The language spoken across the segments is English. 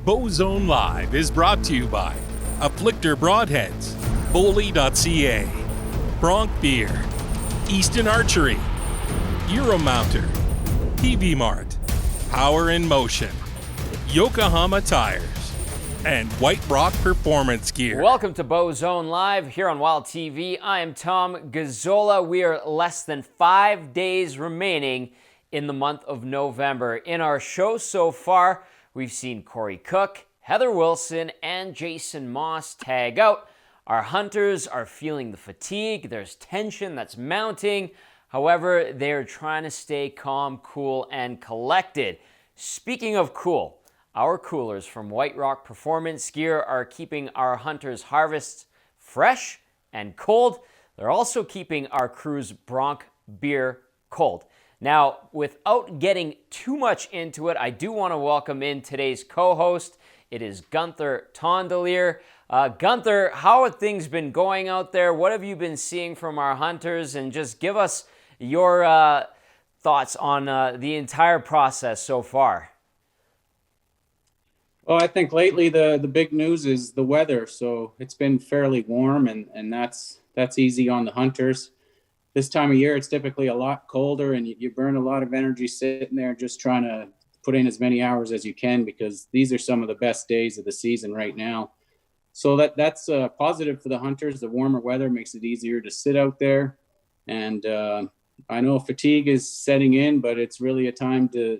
Bowzone Live is brought to you by Afflictor Broadheads, Bully.ca, Bronc Beer, Easton Archery, Euromounter, PV Mart, Power in Motion, Yokohama Tires, and White Rock Performance Gear. Welcome to Bowzone Live here on Wild TV. I am Tom Gazzola. We are less than 5 days remaining in the month of November. In our show so far, we've seen Corey Cook, Heather Wilson, and Jason Moss tag out. Our hunters are feeling the fatigue. There's tension that's mounting. However, they're trying to stay calm, cool, and collected. Speaking of cool, our coolers from White Rock Performance Gear are keeping our hunters' harvests fresh and cold. They're also keeping our crew's Bronc beer cold. Now, without getting too much into it, I do want to welcome in today's co-host. It is Gunther Tondelier. Gunther, how have things been going out there? What have you been seeing from our hunters? And just give us your thoughts on the entire process so far. Well, I think lately the big news is the weather. So it's been fairly warm, and that's easy on the hunters. This time of year, it's typically a lot colder, and you burn a lot of energy sitting there just trying to put in as many hours as you can, because these are some of the best days of the season right now. So that's positive for the hunters. The warmer weather makes it easier to sit out there. And I know fatigue is setting in, but it's really a time to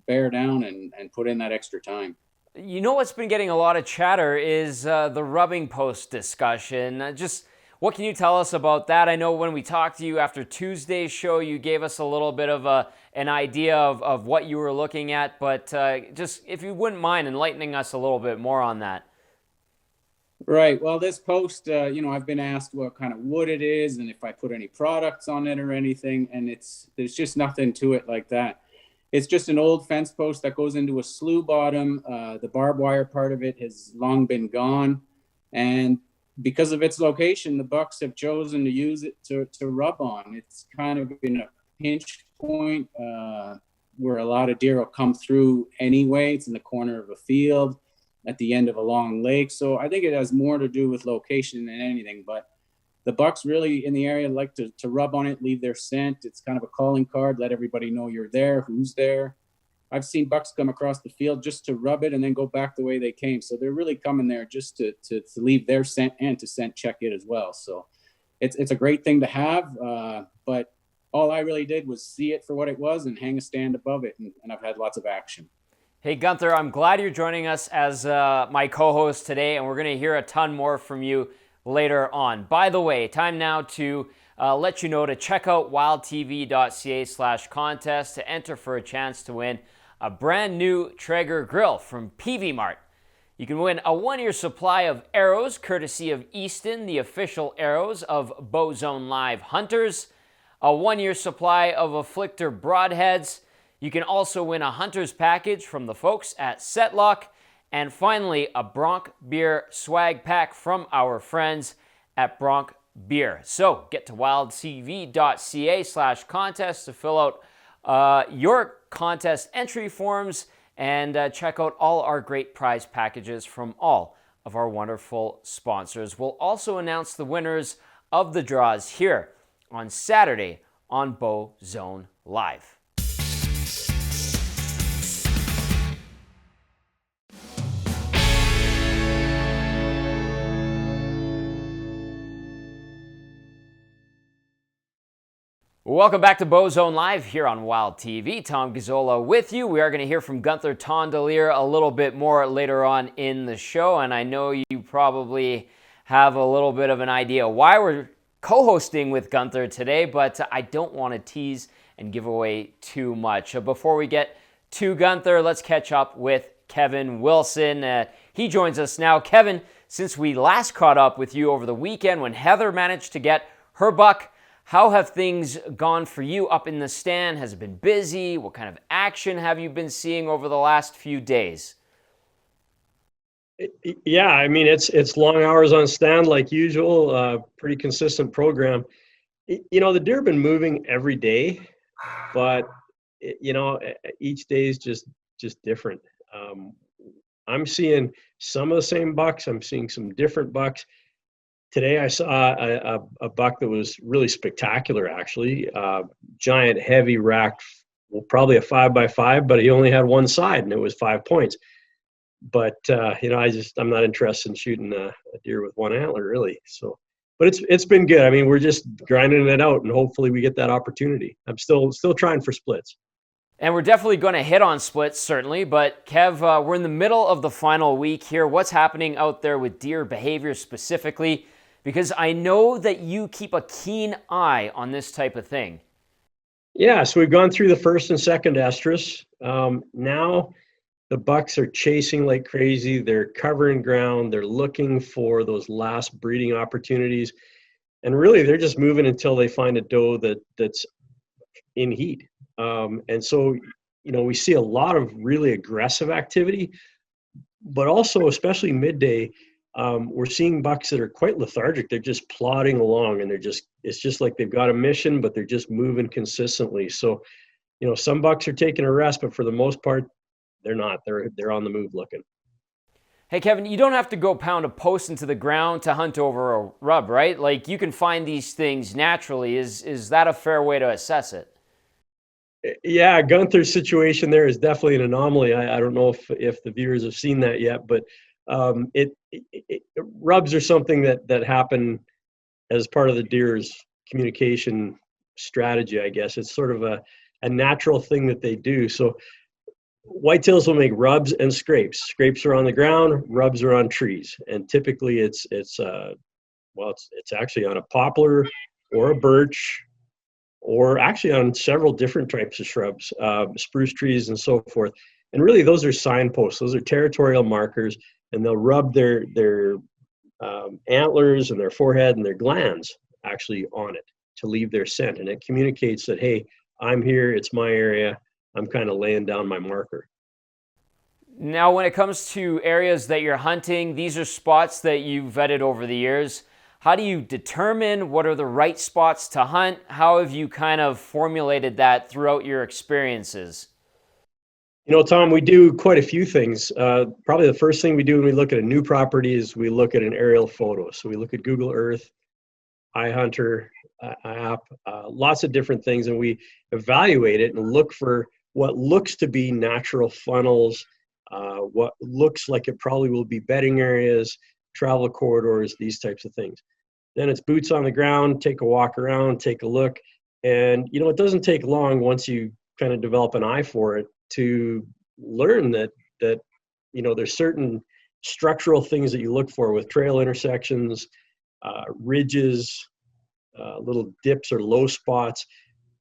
bear down and put in that extra time. You know what's been getting a lot of chatter is the rubbing post discussion. Just what can you tell us about that? I know when we talked to you after Tuesday's show, you gave us a little bit of an idea of what you were looking at, but just if you wouldn't mind enlightening us a little bit more on that. Right. Well, this post, I've been asked what kind of wood it is and if I put any products on it or anything, and there's just nothing to it like that. It's just an old fence post that goes into a slough bottom. The barbed wire part of it has long been gone. And because of its location, the bucks have chosen to use it to rub on. It's kind of in a pinch point where a lot of deer will come through anyway. It's in the corner of a field at the end of a long lake. So I think it has more to do with location than anything. But the bucks really in the area like to rub on it, leave their scent. It's kind of a calling card, let everybody know you're there, who's there. I've seen bucks come across the field just to rub it and then go back the way they came. So they're really coming there just to leave their scent and to scent check it as well. So it's a great thing to have. But all I really did was see it for what it was and hang a stand above it. And I've had lots of action. Hey, Gunther, I'm glad you're joining us as my co-host today, and we're going to hear a ton more from you later on. By the way, time now to let you know to check out wildtv.ca/contest to enter for a chance to win a brand new Traeger grill from PV Mart. You can win a 1-year supply of arrows courtesy of Easton, the official arrows of Bowzone Live hunters, a 1-year supply of Afflictor broadheads. You can also win a hunter's package from the folks at Setlock. And finally, a Bronc Beer swag pack from our friends at Bronc Beer. So get to wildtv.ca/contest to fill out your contest entry forms and check out all our great prize packages from all of our wonderful sponsors. We'll also announce the winners of the draws here on Saturday on Bowzone Live. Welcome back to Bowzone Live here on Wild TV. Tom Gazzola with you. We are going to hear from Gunther Tondelier a little bit more later on in the show, and I know you probably have a little bit of an idea why we're co-hosting with Gunther today, but I don't want to tease and give away too much. Before we get to Gunther, let's catch up with Kevin Wilson. He joins us now. Kevin, since we last caught up with you over the weekend when Heather managed to get her buck, how have things gone for you up in the stand? Has it been busy? What kind of action have you been seeing over the last few days? Yeah, I mean, it's long hours on stand like usual, pretty consistent program. The deer have been moving every day, but each day is just different. I'm seeing some of the same bucks. I'm seeing some different bucks. Today I saw a buck that was really spectacular, actually. Giant, heavy racked, well, probably a 5x5, but he only had one side, and it was 5 points. But I'm not interested in shooting a deer with one antler, really. So, but it's been good. I mean, we're just grinding it out, and hopefully we get that opportunity. I'm still trying for splits. And we're definitely going to hit on splits, certainly. But Kev, we're in the middle of the final week here. What's happening out there with deer behavior specifically? Because I know that you keep a keen eye on this type of thing. Yeah, so we've gone through the first and second estrus. Now the bucks are chasing like crazy. They're covering ground. They're looking for those last breeding opportunities. And really, they're just moving until they find a doe that's in heat. And so, we see a lot of really aggressive activity, but also, especially midday, we're seeing bucks that are quite lethargic. They're just plodding along, and it's just like they've got a mission, but they're just moving consistently. So, some bucks are taking a rest, but for the most part, they're not. They're on the move looking. Hey, Kevin, you don't have to go pound a post into the ground to hunt over a rub, right? Like, you can find these things naturally. Is that a fair way to assess it? Yeah, Gunther's situation there is definitely an anomaly. I don't know if the viewers have seen that yet, but rubs are something that happen as part of the deer's communication strategy, I guess. It's sort of a natural thing that they do. So whitetails will make rubs and scrapes. Scrapes are on the ground, rubs are on trees, and typically it's actually on a poplar or a birch, or actually on several different types of shrubs, spruce trees and so forth. And really, those are signposts. Those are territorial markers, and they'll rub their antlers and their forehead and their glands actually on it to leave their scent. And it communicates that, hey, I'm here, it's my area, I'm kind of laying down my marker. Now, when it comes to areas that you're hunting, these are spots that you've vetted over the years. How do you determine what are the right spots to hunt? How have you kind of formulated that throughout your experiences? Tom, we do quite a few things. Probably the first thing we do when we look at a new property is we look at an aerial photo. So we look at Google Earth, iHunter app, lots of different things, and we evaluate it and look for what looks to be natural funnels, what looks like it probably will be bedding areas, travel corridors, these types of things. Then it's boots on the ground, take a walk around, take a look. And, it doesn't take long once you kind of develop an eye for it to learn that there's certain structural things that you look for with trail intersections, ridges, little dips or low spots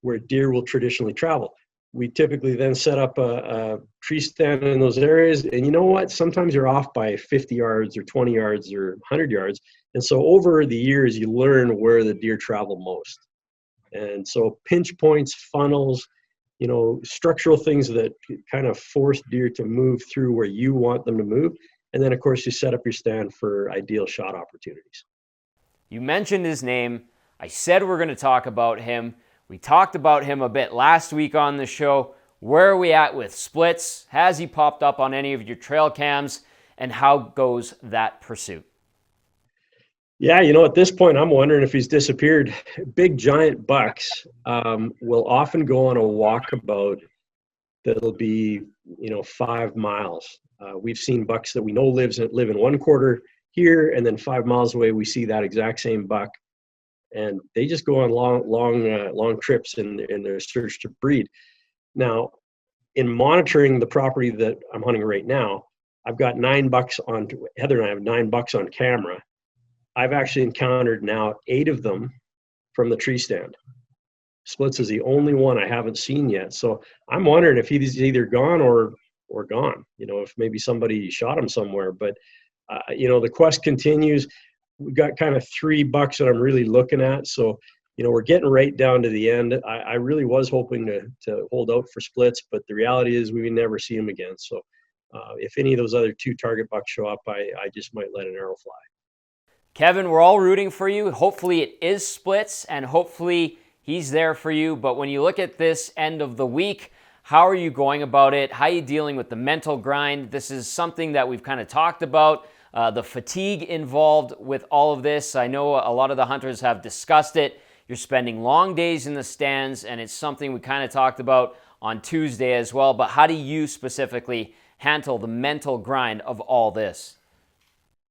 where deer will traditionally travel. We typically then set up a tree stand in those areas. And you know what? Sometimes you're off by 50 yards or 20 yards or 100 yards. And so over the years, you learn where the deer travel most. And so pinch points, funnels, structural things that kind of force deer to move through where you want them to move. And then, of course, you set up your stand for ideal shot opportunities. You mentioned his name. I said we're going to talk about him. We talked about him a bit last week on the show. Where are we at with splits? Has he popped up on any of your trail cams? And how goes that pursuit? Yeah, at this point, I'm wondering if he's disappeared. Big giant bucks will often go on a walkabout that'll be, 5 miles. We've seen bucks that we know live in one quarter here, and then 5 miles away, we see that exact same buck. And they just go on long trips in their search to breed. Now, in monitoring the property that I'm hunting right now, I've got 9 bucks on. Heather and I have 9 bucks on camera. I've actually encountered now 8 of them from the tree stand. Splits is the only one I haven't seen yet. So I'm wondering if he's either gone or gone. If maybe somebody shot him somewhere. But the quest continues. We've got kind of 3 bucks that I'm really looking at. So, we're getting right down to the end. I really was hoping to hold out for splits, but the reality is we never see them again. So if any of those other 2 target bucks show up, I just might let an arrow fly. Kevin, we're all rooting for you. Hopefully it is splits, and hopefully he's there for you. But when you look at this end of the week, How are you going about it? How are you dealing with the mental grind? This is something that we've kind of talked about, the fatigue involved with all of this. I know a lot of the hunters have discussed it. You're spending long days in the stands, and it's something we kind of talked about on Tuesday as well. But how do you specifically handle the mental grind of all this?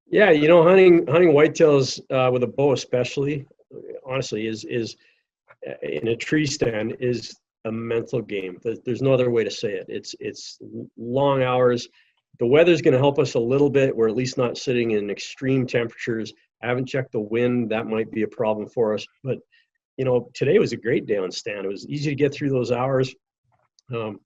Yeah, hunting whitetails with a bow, especially, honestly, is in a tree stand is a mental game. There's no other way to say it. It's long hours. The weather's going to help us a little bit. We're at least not sitting in extreme temperatures. I haven't checked the wind. That might be a problem for us. But today was a great day on stand. It was easy to get through those hours. You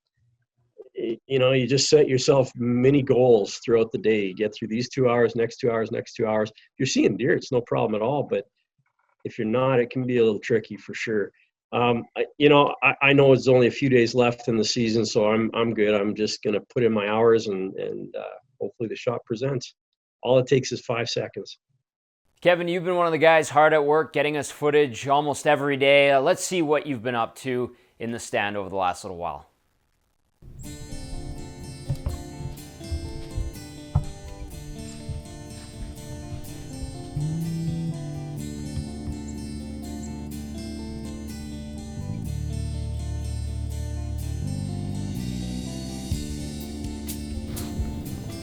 just set yourself mini goals throughout the day. You get through these 2 hours, next 2 hours, next 2 hours. If you're seeing deer, it's no problem at all. But if you're not, it can be a little tricky for sure. I know it's only a few days left in the season, so I'm good. I'm just going to put in my hours and hopefully the shot presents. All it takes is 5 seconds. Kevin, you've been one of the guys hard at work getting us footage almost every day. Let's see what you've been up to in the stand over the last little while.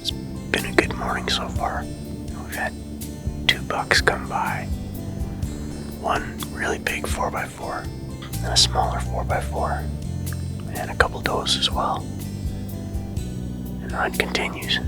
It's been a good morning so far. We've had 2 bucks come by. One really big 4x4 and a smaller 4x4, and a couple does as well. And the hunt continues.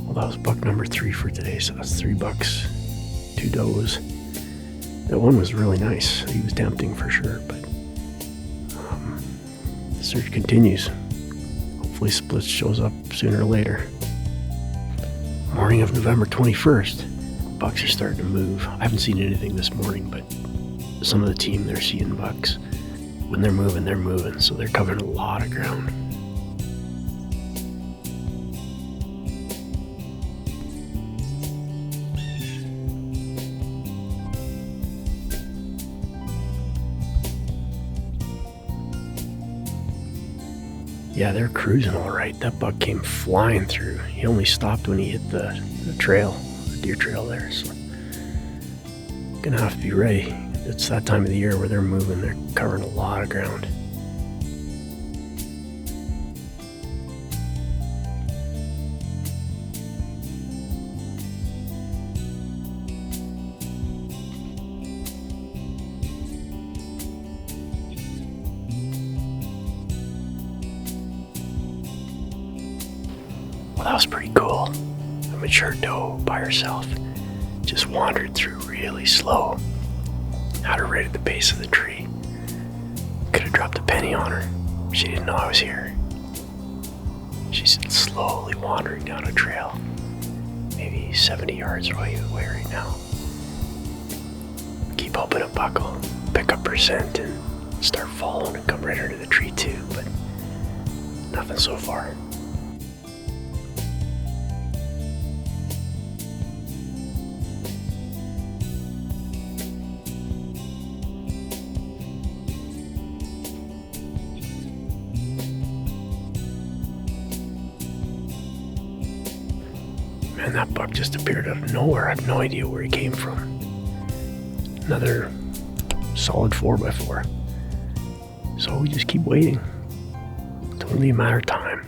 Well, that was buck number 3 for today, so that's 3 bucks, 2 does. That one was really nice. He was tempting for sure, but the search continues. Hopefully Splits shows up sooner or later. Morning of November 21st. Bucks are starting to move. I haven't seen anything this morning, but some of the team, they're seeing bucks. When they're moving, so they're covering a lot of ground. Yeah, they're cruising all right. That buck came flying through. He only stopped when he hit the trail, the deer trail there. So, gonna have to be ready. It's that time of the year where they're moving. They're covering a lot of ground. Well, that was pretty cool. A mature doe by herself just wandered through really slow. Had her right at the base of the tree. Could have dropped a penny on her. She didn't know I was here. She's slowly wandering down a trail. Maybe 70 yards away right now. Keep hoping a buck will pick up her scent and start following and come right under the tree too, but nothing so far. Man, that buck just appeared out of nowhere. I have no idea where he came from. Another solid 4x4. So we just keep waiting. It's only a matter of time.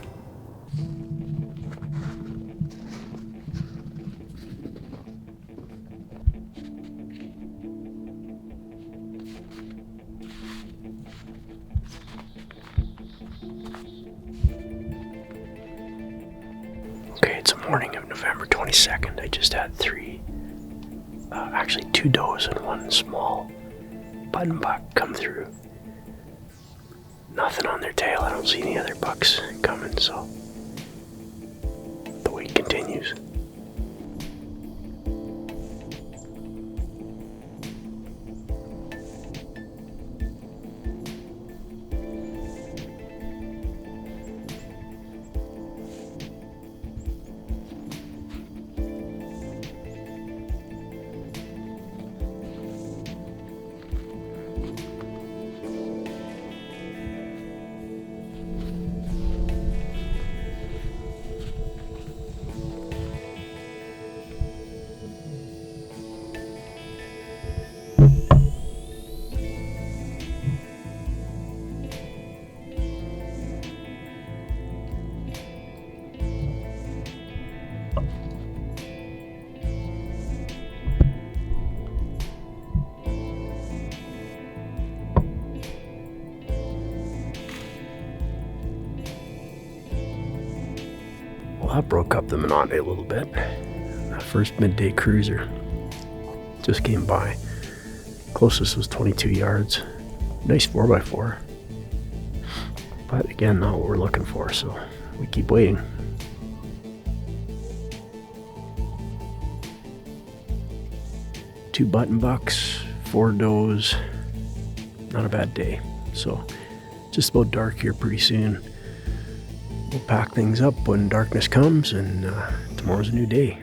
Okay, it's the morning of November 22nd. I just had 2 does and 1 small button buck come through. Nothing on their tail. I don't see any other bucks coming, so the wait continues. that broke up the monotony a little bit. That first midday cruiser just came by. Closest was 22 yards. Nice 4x4. But again, not what we're looking for, so we keep waiting. Two button bucks, 4 does. Not a bad day. So just about dark here pretty soon. We'll pack things up when darkness comes, and tomorrow's a new day.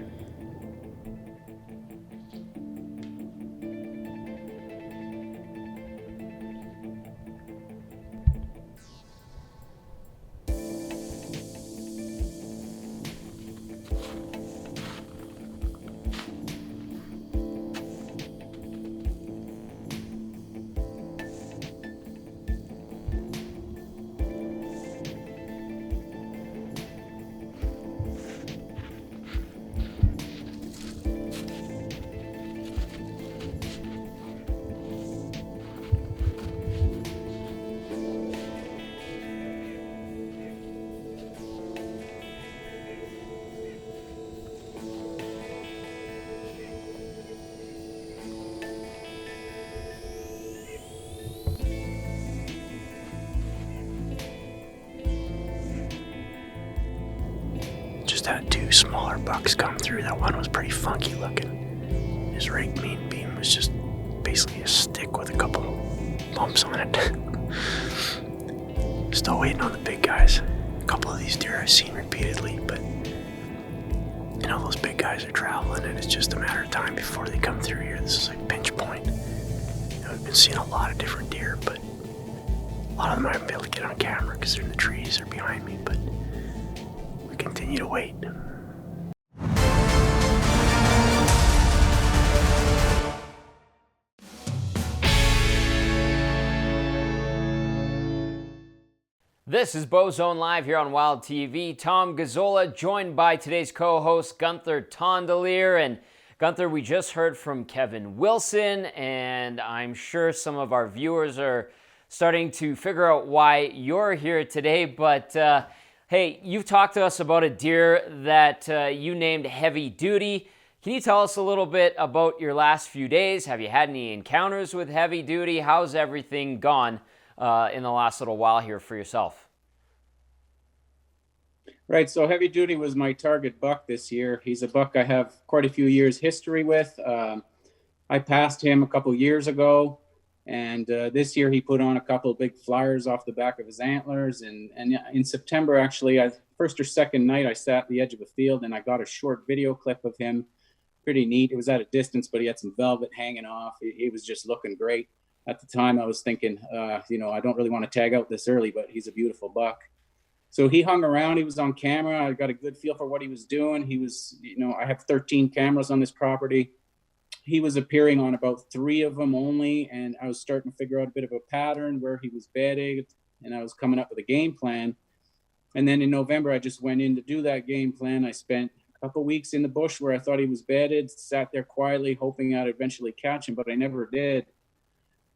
Just had 2 smaller bucks come through. That one was pretty funky looking. His right main beam was just basically a stick with a couple bumps on it. Still waiting on the big guys. A couple of these deer I've seen repeatedly, but you know, those big guys are traveling, and it's just a matter of time before they come through here. This is like pinch point. You know, I've been seeing a lot of different deer, but a lot of them I haven't been able to get on camera because they're in the trees or behind me, but we continue to wait. This is Bowzone Live here on Wild TV. Tom Gazzola joined by today's co-host Gunther Tondelier. And Gunther, we just heard from Kevin Wilson, and I'm sure some of our viewers are starting to figure out why you're here today. But hey, you've talked to us about a deer that you named Heavy Duty. Can you tell us a little bit about your last few days? Have you had any encounters with Heavy Duty? How's everything gone in the last little while here for yourself? Right, so Heavy Duty was my target buck this year. He's a buck I have quite a few years history with. I passed him a couple years ago, and this year he put on a couple of big flyers off the back of his antlers. And in September, actually, first or second night, I sat at the edge of a field and I got a short video clip of him. Pretty neat. It was at a distance, but he had some velvet hanging off. He was just looking great. At the time, I was thinking, you know, I don't really want to tag out this early, but he's a beautiful buck. So he hung around. He was on camera. I got a good feel for what he was doing. He was, you know, I have 13 cameras on this property. He was appearing on about 3 of them only, and I was starting to figure out a bit of a pattern where he was bedded, and I was coming up with a game plan. And then in November, I just went in to do that game plan. I spent a couple weeks in the bush where I thought he was bedded, sat there quietly, hoping I'd eventually catch him, but I never did.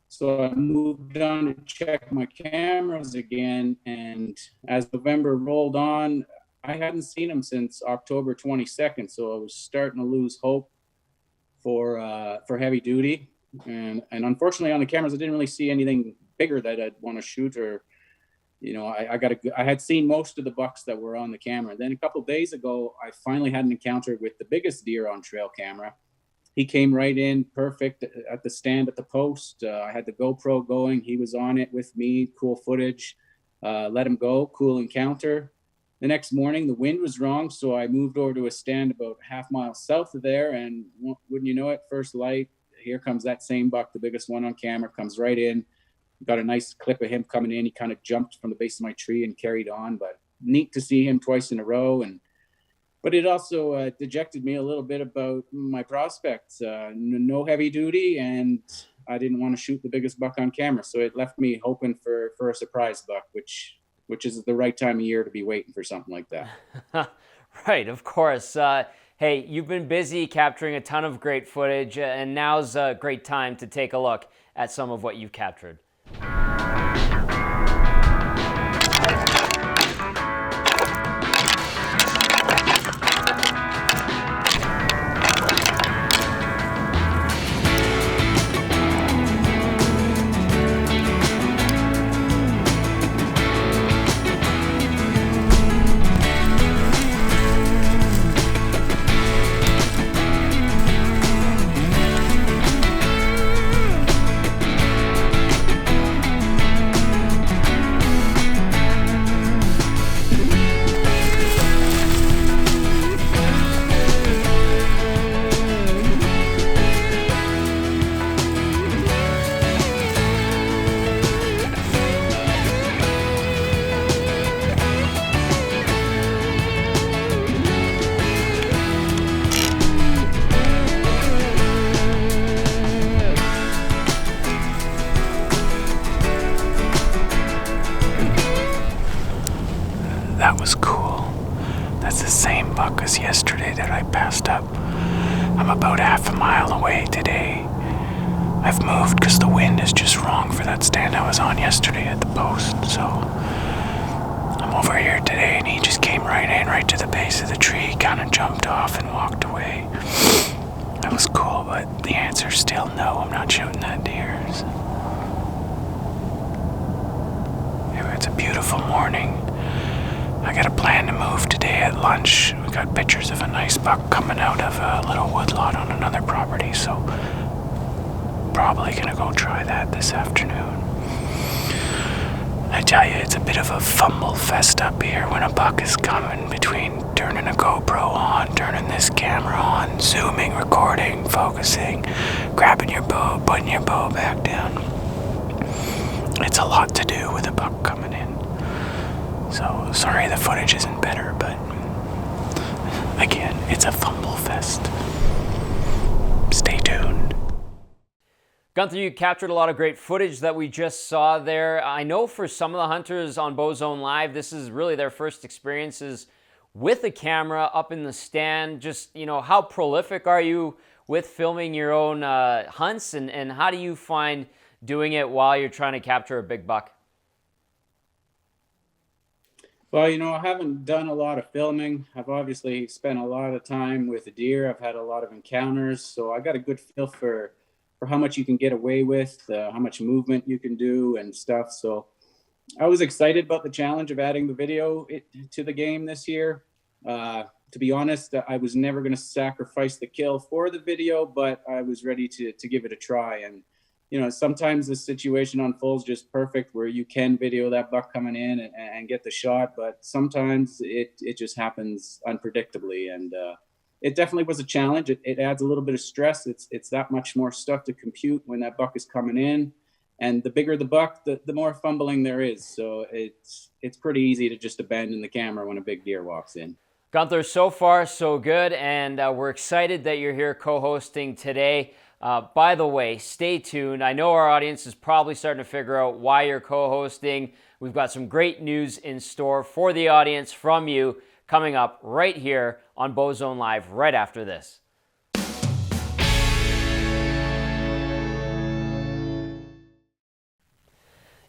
So I moved on to check my cameras again, and as November rolled on, I hadn't seen him since October 22nd, so I was starting to lose hope for Heavy Duty. And unfortunately on the cameras, I didn't really see anything bigger that I'd want to shoot, or, you know, I had seen most of the bucks that were on the camera. Then a couple of days ago, I finally had an encounter with the biggest deer on trail camera. He came right in perfect at the stand at the post. I had the GoPro going. He was on it with me, cool footage. Let him go, cool encounter. The next morning, the wind was wrong, so I moved over to a stand about half mile south of there, and wouldn't you know it, first light, here comes that same buck, the biggest one on camera, comes right in. Got a nice clip of him coming in. He kind of jumped from the base of my tree and carried on, but neat to see him twice in a row. But it also dejected me a little bit about my prospects. No Heavy Duty, and I didn't want to shoot the biggest buck on camera. So it left me hoping for a surprise buck, which is the right time of year to be waiting for something like that. Right, of course. Hey, you've been busy capturing a ton of great footage, and now's a great time to take a look at some of what you've captured. post up. I'm about half a mile away today. I've moved because the wind is just wrong for that stand I was on yesterday at the post, so I'm over here today, and he just came right in, right to the base of the tree, kind of jumped off and walked away. That was cool, but the answer's still no, I'm not shooting that deer. So. Anyway, it's a beautiful morning. I got a plan to move today at lunch. We got pictures of a nice buck coming out of a little woodlot on another property, so probably gonna go try that this afternoon. I tell you, it's a bit of a fumble fest up here when a buck is coming, between turning a GoPro on, turning this camera on, zooming, recording, focusing, grabbing your bow, putting your bow back down. It's a lot to do with a buck coming in. So, sorry the footage isn't better, but again, it's a fumble fest. Stay tuned. Gunther, you captured a lot of great footage that we just saw there. I know for some of the hunters on Bowzone Live, this is really their first experiences with a camera up in the stand. Just, how prolific are you with filming your own hunts, and how do you find doing it while you're trying to capture a big buck? Well, I haven't done a lot of filming. I've obviously spent a lot of time with the deer. I've had a lot of encounters, so I got a good feel for how much you can get away with, how much movement you can do and stuff. So I was excited about the challenge of adding the video to the game this year. To be honest, I was never going to sacrifice the kill for the video, but I was ready to give it a try. And, sometimes the situation unfolds just perfect where you can video that buck coming in and get the shot, but sometimes it just happens unpredictably. And, it definitely was a challenge. It adds a little bit of stress. It's that much more stuff to compute when that buck is coming in, and the bigger the buck, the more fumbling there is. So it's pretty easy to just abandon the camera when a big deer walks in. Gunther, so far so good, and we're excited that you're here co-hosting today. By the way, stay tuned. I know our audience is probably starting to figure out why you're co-hosting. We've got some great news in store for the audience from you coming up right here on Bowzone Live right after this.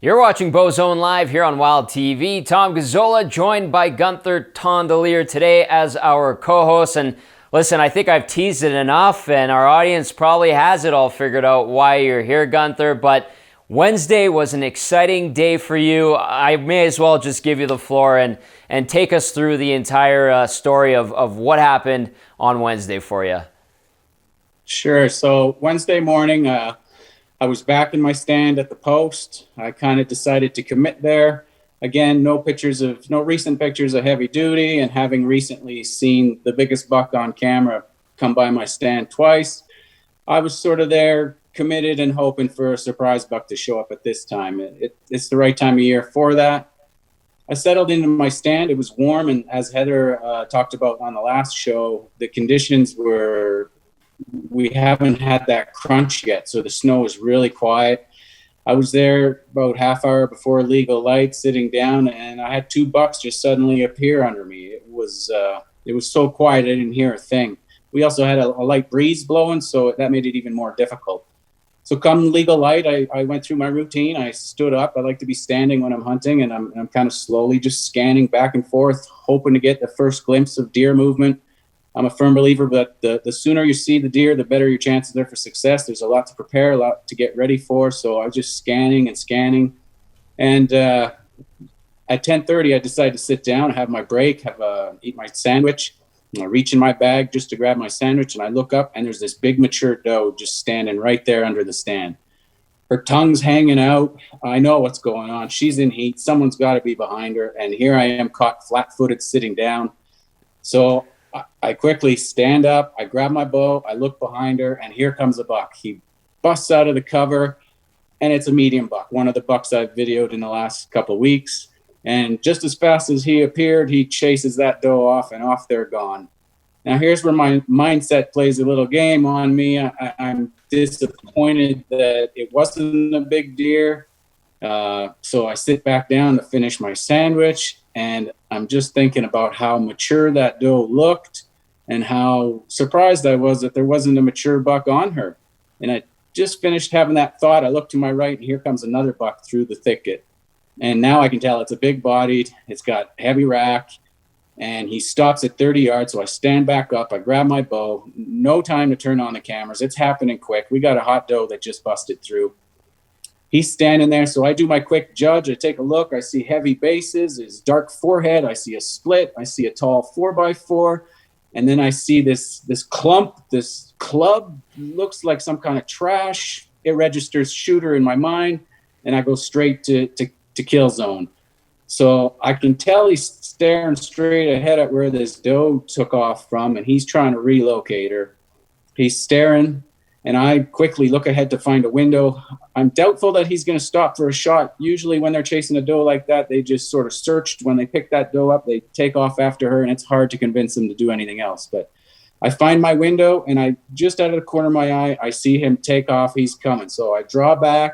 You're watching Bowzone Live here on Wild TV. Tom Gazzola joined by Gunther Tondelier today as our co-host. And listen, I think I've teased it enough, and our audience probably has it all figured out why you're here, Gunther. But Wednesday was an exciting day for you. I may as well just give you the floor and take us through the entire story of what happened on Wednesday for you. Sure. So Wednesday morning, I was back in my stand at the post. I kind of decided to commit there. Again, no recent pictures of heavy duty, and having recently seen the biggest buck on camera come by my stand twice, I was sort of there, committed and hoping for a surprise buck to show up at this time. It's the right time of year for that. I settled into my stand. It was warm, and as Heather talked about on the last show, the conditions we haven't had that crunch yet, so the snow was really quiet. I was there about half hour before legal light, sitting down, and I had two bucks just suddenly appear under me. It was so quiet I didn't hear a thing. We also had a light breeze blowing, so that made it even more difficult. So come legal light, I went through my routine. I stood up. I like to be standing when I'm hunting, and I'm kind of slowly just scanning back and forth, hoping to get the first glimpse of deer movement. I'm a firm believer that the sooner you see the deer, the better your chances are for success. There's a lot to prepare, a lot to get ready for. So I was just scanning. And at 10:30, I decided to sit down, have my break, eat my sandwich. I reach in my bag just to grab my sandwich, and I look up, and there's this big mature doe just standing right there under the stand. Her tongue's hanging out. I know what's going on. She's in heat. Someone's got to be behind her. And here I am, caught flat-footed, sitting down. So I quickly stand up. I grab my bow. I look behind her, and here comes a buck. He busts out of the cover, and it's a medium buck, one of the bucks I've videoed in the last couple of weeks. And just as fast as he appeared, he chases that doe off, and off they're gone. Now, here's where my mindset plays a little game on me. I'm disappointed that it wasn't a big deer. So I sit back down to finish my sandwich, and I'm just thinking about how mature that doe looked. and how surprised I was that there wasn't a mature buck on her. And I just finished having that thought. I look to my right, and here comes another buck through the thicket. And now I can tell it's a big bodied, it's got heavy rack, and he stops at 30 yards. So I stand back up, I grab my bow, no time to turn on the cameras. It's happening quick. We got a hot doe that just busted through. He's standing there. So I do my quick judge. I take a look. I see heavy bases, his dark forehead. I see a split. I see a tall 4x4. And then I see this clump, this club, looks like some kind of trash. It registers shooter in my mind, and I go straight to kill zone. So I can tell he's staring straight ahead at where this doe took off from, and he's trying to relocate her. He's staring, and I quickly look ahead to find a window. I'm doubtful that he's going to stop for a shot. Usually when they're chasing a doe like that, they just sort of searched. When they pick that doe up, they take off after her, and it's hard to convince them to do anything else. But I find my window, and I just out of the corner of my eye, I see him take off. He's coming. So I draw back,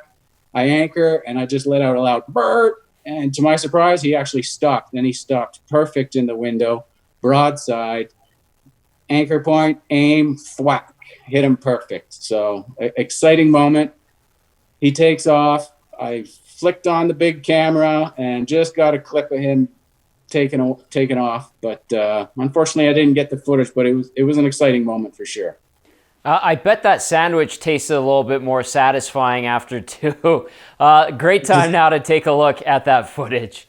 I anchor, and I just let out a loud bird. And to my surprise, he actually stopped. Then he stopped perfect in the window, broadside, anchor point, aim, thwack, hit him perfect. So exciting moment. He takes off. I flicked on the big camera and just got a clip of him taking off. But unfortunately, I didn't get the footage, but it was an exciting moment for sure. I bet that sandwich tasted a little bit more satisfying after too. Great time now to take a look at that footage.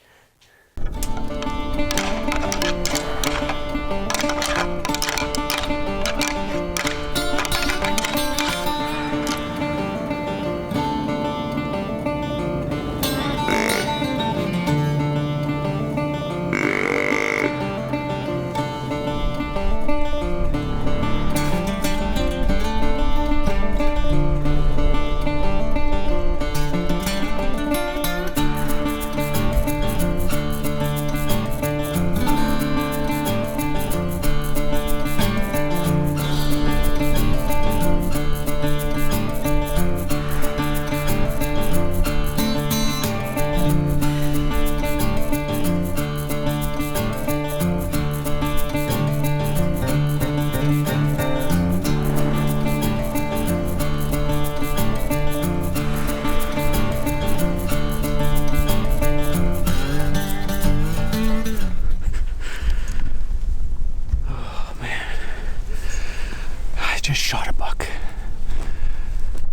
Just shot a buck.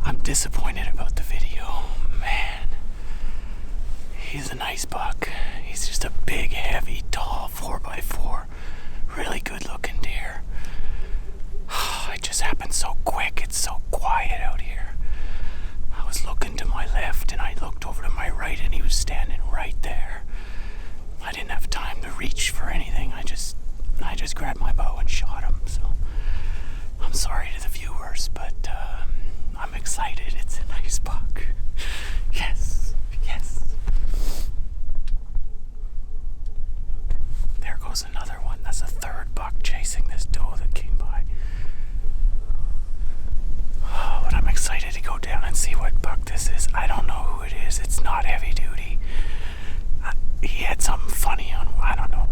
I'm disappointed about the video. Man, he's a nice buck. He's just a big, heavy, tall 4x4. Really good looking deer. It just happened so quick. It's so quiet out here. I was looking to my left and I looked over to my right and he was standing right there. I didn't have time to reach for anything. I just grabbed my bow and shot him. So I'm sorry to the viewers, but I'm excited. It's a nice buck. Yes, yes. There goes another one. That's a third buck chasing this doe that came by. Oh, but I'm excited to go down and see what buck this is. I don't know who it is. It's not heavy duty. He had something funny on, I don't know.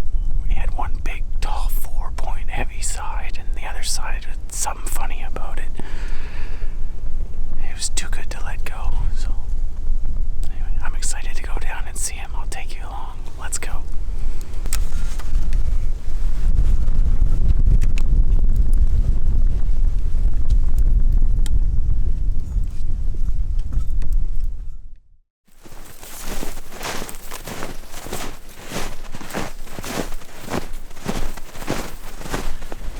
He had one big, tall, 4-point heavy side, and the other side had something funny about it. It was too good to let go. So, anyway, I'm excited to go down and see him. I'll take you along. Let's go.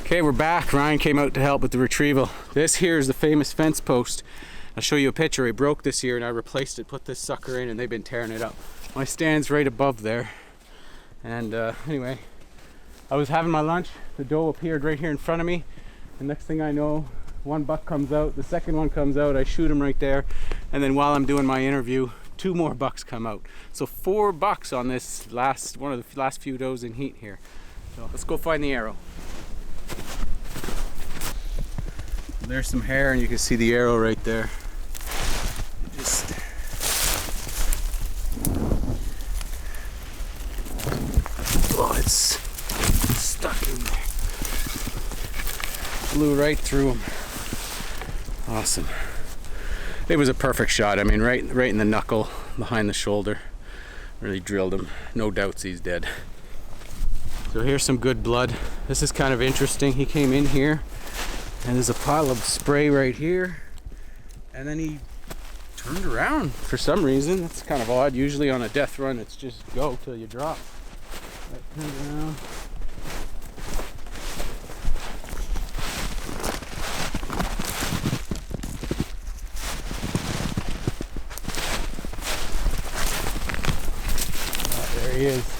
Okay, we're back. Ryan came out to help with the retrieval. This here is the famous fence post. I'll show you a picture. He broke this here and I replaced it, put this sucker in, and they've been tearing it up. My stand's right above there. And anyway, I was having my lunch. The doe appeared right here in front of me. The next thing I know, one buck comes out, the second one comes out, I shoot him right there. And then while I'm doing my interview, 2 more bucks come out. So 4 bucks on this one of the last few does in heat here. So let's go find the arrow. There's some hair and you can see the arrow right there. Just oh, it's stuck in there. flew right through him. Awesome. It was a perfect shot. I mean, right in the knuckle, behind the shoulder. Really drilled him. No doubts he's dead. So here's some good blood. This is kind of interesting. He came in here, and there's a pile of spray right here, and then he turned around for some reason. That's kind of odd. Usually on a death run, it's just go till you drop. But turned around. Oh, there he is.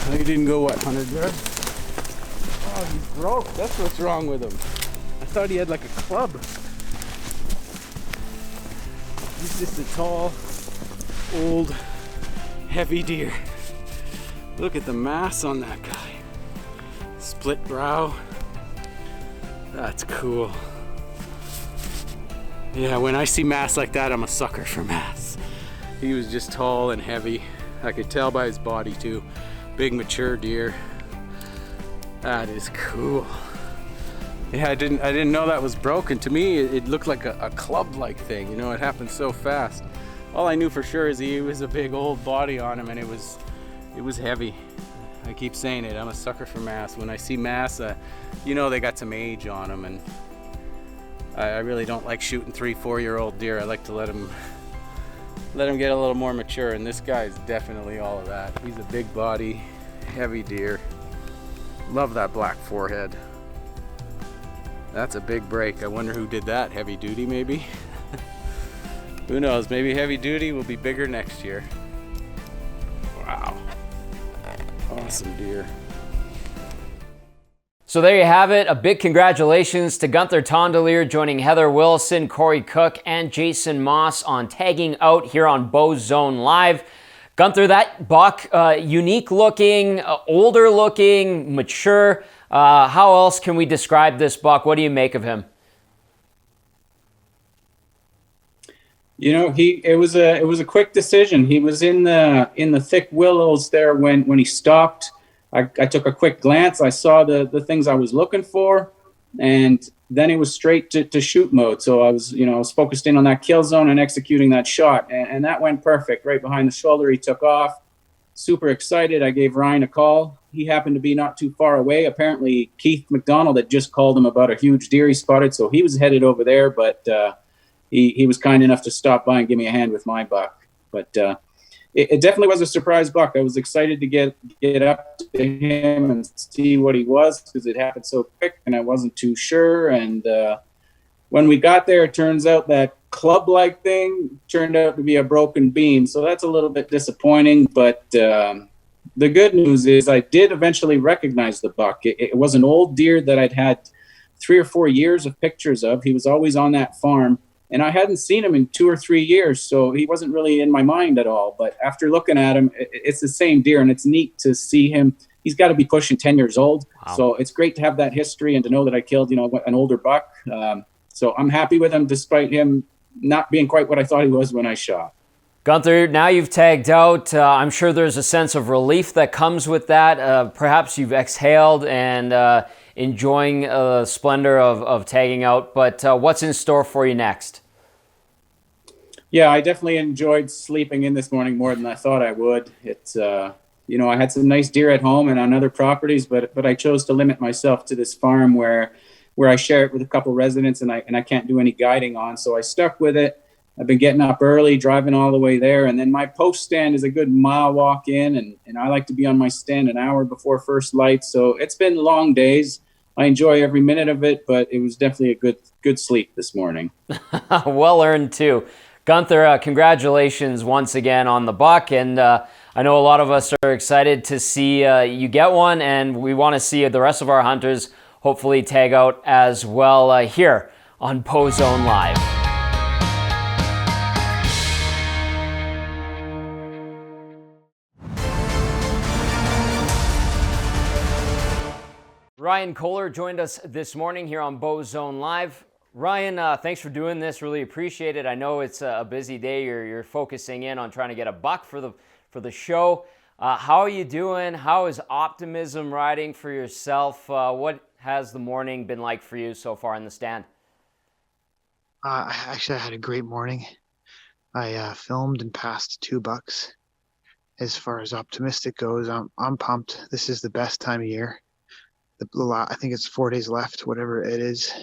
He didn't go, what, 100 yards? Oh, he's broke. That's what's wrong with him. I thought he had like a club. He's just a tall, old, heavy deer. Look at the mass on that guy. Split brow. That's cool. Yeah, when I see mass like that, I'm a sucker for mass. He was just tall and heavy. I could tell by his body too. Big mature deer. That is cool. Yeah, I didn't know that was broken. To me, it looked like a club-like thing. You know, it happened so fast. All I knew for sure is he was a big old body on him, and it was heavy. I keep saying it. I'm a sucker for mass. When I see mass, you know they got some age on them, and I really don't like shooting 3-4-year-old deer. I like to let them get a little more mature, and this guy is definitely all of that. He's a big body, heavy deer. Love that black forehead. That's a big break. I wonder who did that. Heavy duty, maybe? Who knows? Maybe heavy duty will be bigger next year. Wow. Awesome deer. So there you have it. A big congratulations to Gunther Tondelier joining Heather Wilson, Corey Cook, and Jason Moss on tagging out here on Bowzone Live. Gunther, that buck, unique looking, older looking, mature. How else can we describe this buck? What do you make of him? You know, it was a quick decision. He was in the thick willows there when he stopped. I took a quick glance. I saw the things I was looking for, and then it was straight to shoot mode. So I was focused in on that kill zone and executing that shot, and that went perfect. Right behind the shoulder, he took off. Super excited. I gave Ryan a call. He happened to be not too far away. Apparently, Keith McDonald had just called him about a huge deer he spotted, so he was headed over there. But he was kind enough to stop by and give me a hand with my buck. But it definitely was a surprise buck. I was excited to get up to him and see what he was, because it happened so quick and I wasn't too sure. And when we got there, it turns out that club-like thing turned out to be a broken beam. So that's a little bit disappointing. But the good news is I did eventually recognize the buck. It was an old deer that I'd had 3 or 4 years of pictures of. He was always on that farm. And I hadn't seen him in 2 or 3 years, so he wasn't really in my mind at all. But after looking at him, it's the same deer, and it's neat to see him. He's got to be pushing 10 years old. Wow. So it's great to have that history and to know that I killed, an older buck. So I'm happy with him, despite him not being quite what I thought he was when I shot. Gunther, now you've tagged out. I'm sure there's a sense of relief that comes with that. Perhaps you've exhaled and enjoying the splendor of tagging out. But what's in store for you next? Yeah, I definitely enjoyed sleeping in this morning more than I thought I would. It's, I had some nice deer at home and on other properties, but I chose to limit myself to this farm where I share it with a couple residents and I can't do any guiding on. So I stuck with it. I've been getting up early, driving all the way there. And then my post stand is a good mile walk in, and I like to be on my stand an hour before first light. So it's been long days. I enjoy every minute of it, but it was definitely a good sleep this morning. Well earned too. Gunther, congratulations once again on the buck, and I know a lot of us are excited to see you get one, and we want to see the rest of our hunters hopefully tag out as well here on Bowzone Live. Ryan Kohler joined us this morning here on Bowzone Live. Ryan, thanks for doing this. Really appreciate it. I know it's a busy day. You're focusing in on trying to get a buck for the show. How are you doing? How is optimism riding for yourself? What has the morning been like for you so far in the stand? Actually, I had a great morning. I filmed and passed 2 bucks. As far as optimistic goes, I'm pumped. This is the best time of year. I think it's 4 days left, whatever it is.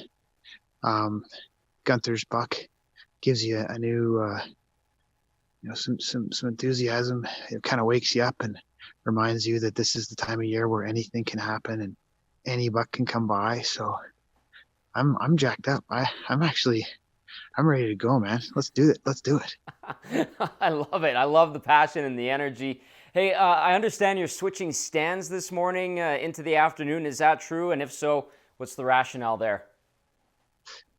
Gunther's buck gives you a new, some enthusiasm. It kind of wakes you up and reminds you that this is the time of year where anything can happen and any buck can come by. So I'm jacked up. I'm ready to go, man. Let's do it. Let's do it. I love it. I love the passion and the energy. Hey, I understand you're switching stands this morning into the afternoon. Is that true? And if so, what's the rationale there?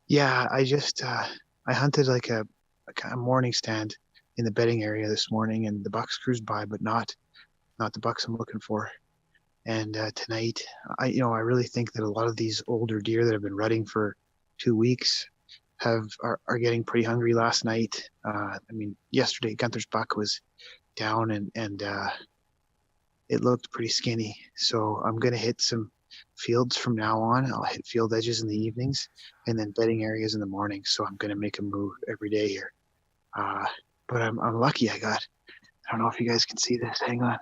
Yeah, I hunted like a kind of morning stand in the bedding area this morning, and the bucks cruised by, but not the bucks I'm looking for. And tonight, I really think that a lot of these older deer that have been rutting for 2 weeks are getting pretty hungry last night. Yesterday Gunther's buck was down and it looked pretty skinny. So I'm gonna hit some fields from now on. I'll hit field edges in the evenings and then bedding areas in the morning. So I'm gonna make a move every day here. But I'm lucky. I don't know if you guys can see this. Hang on.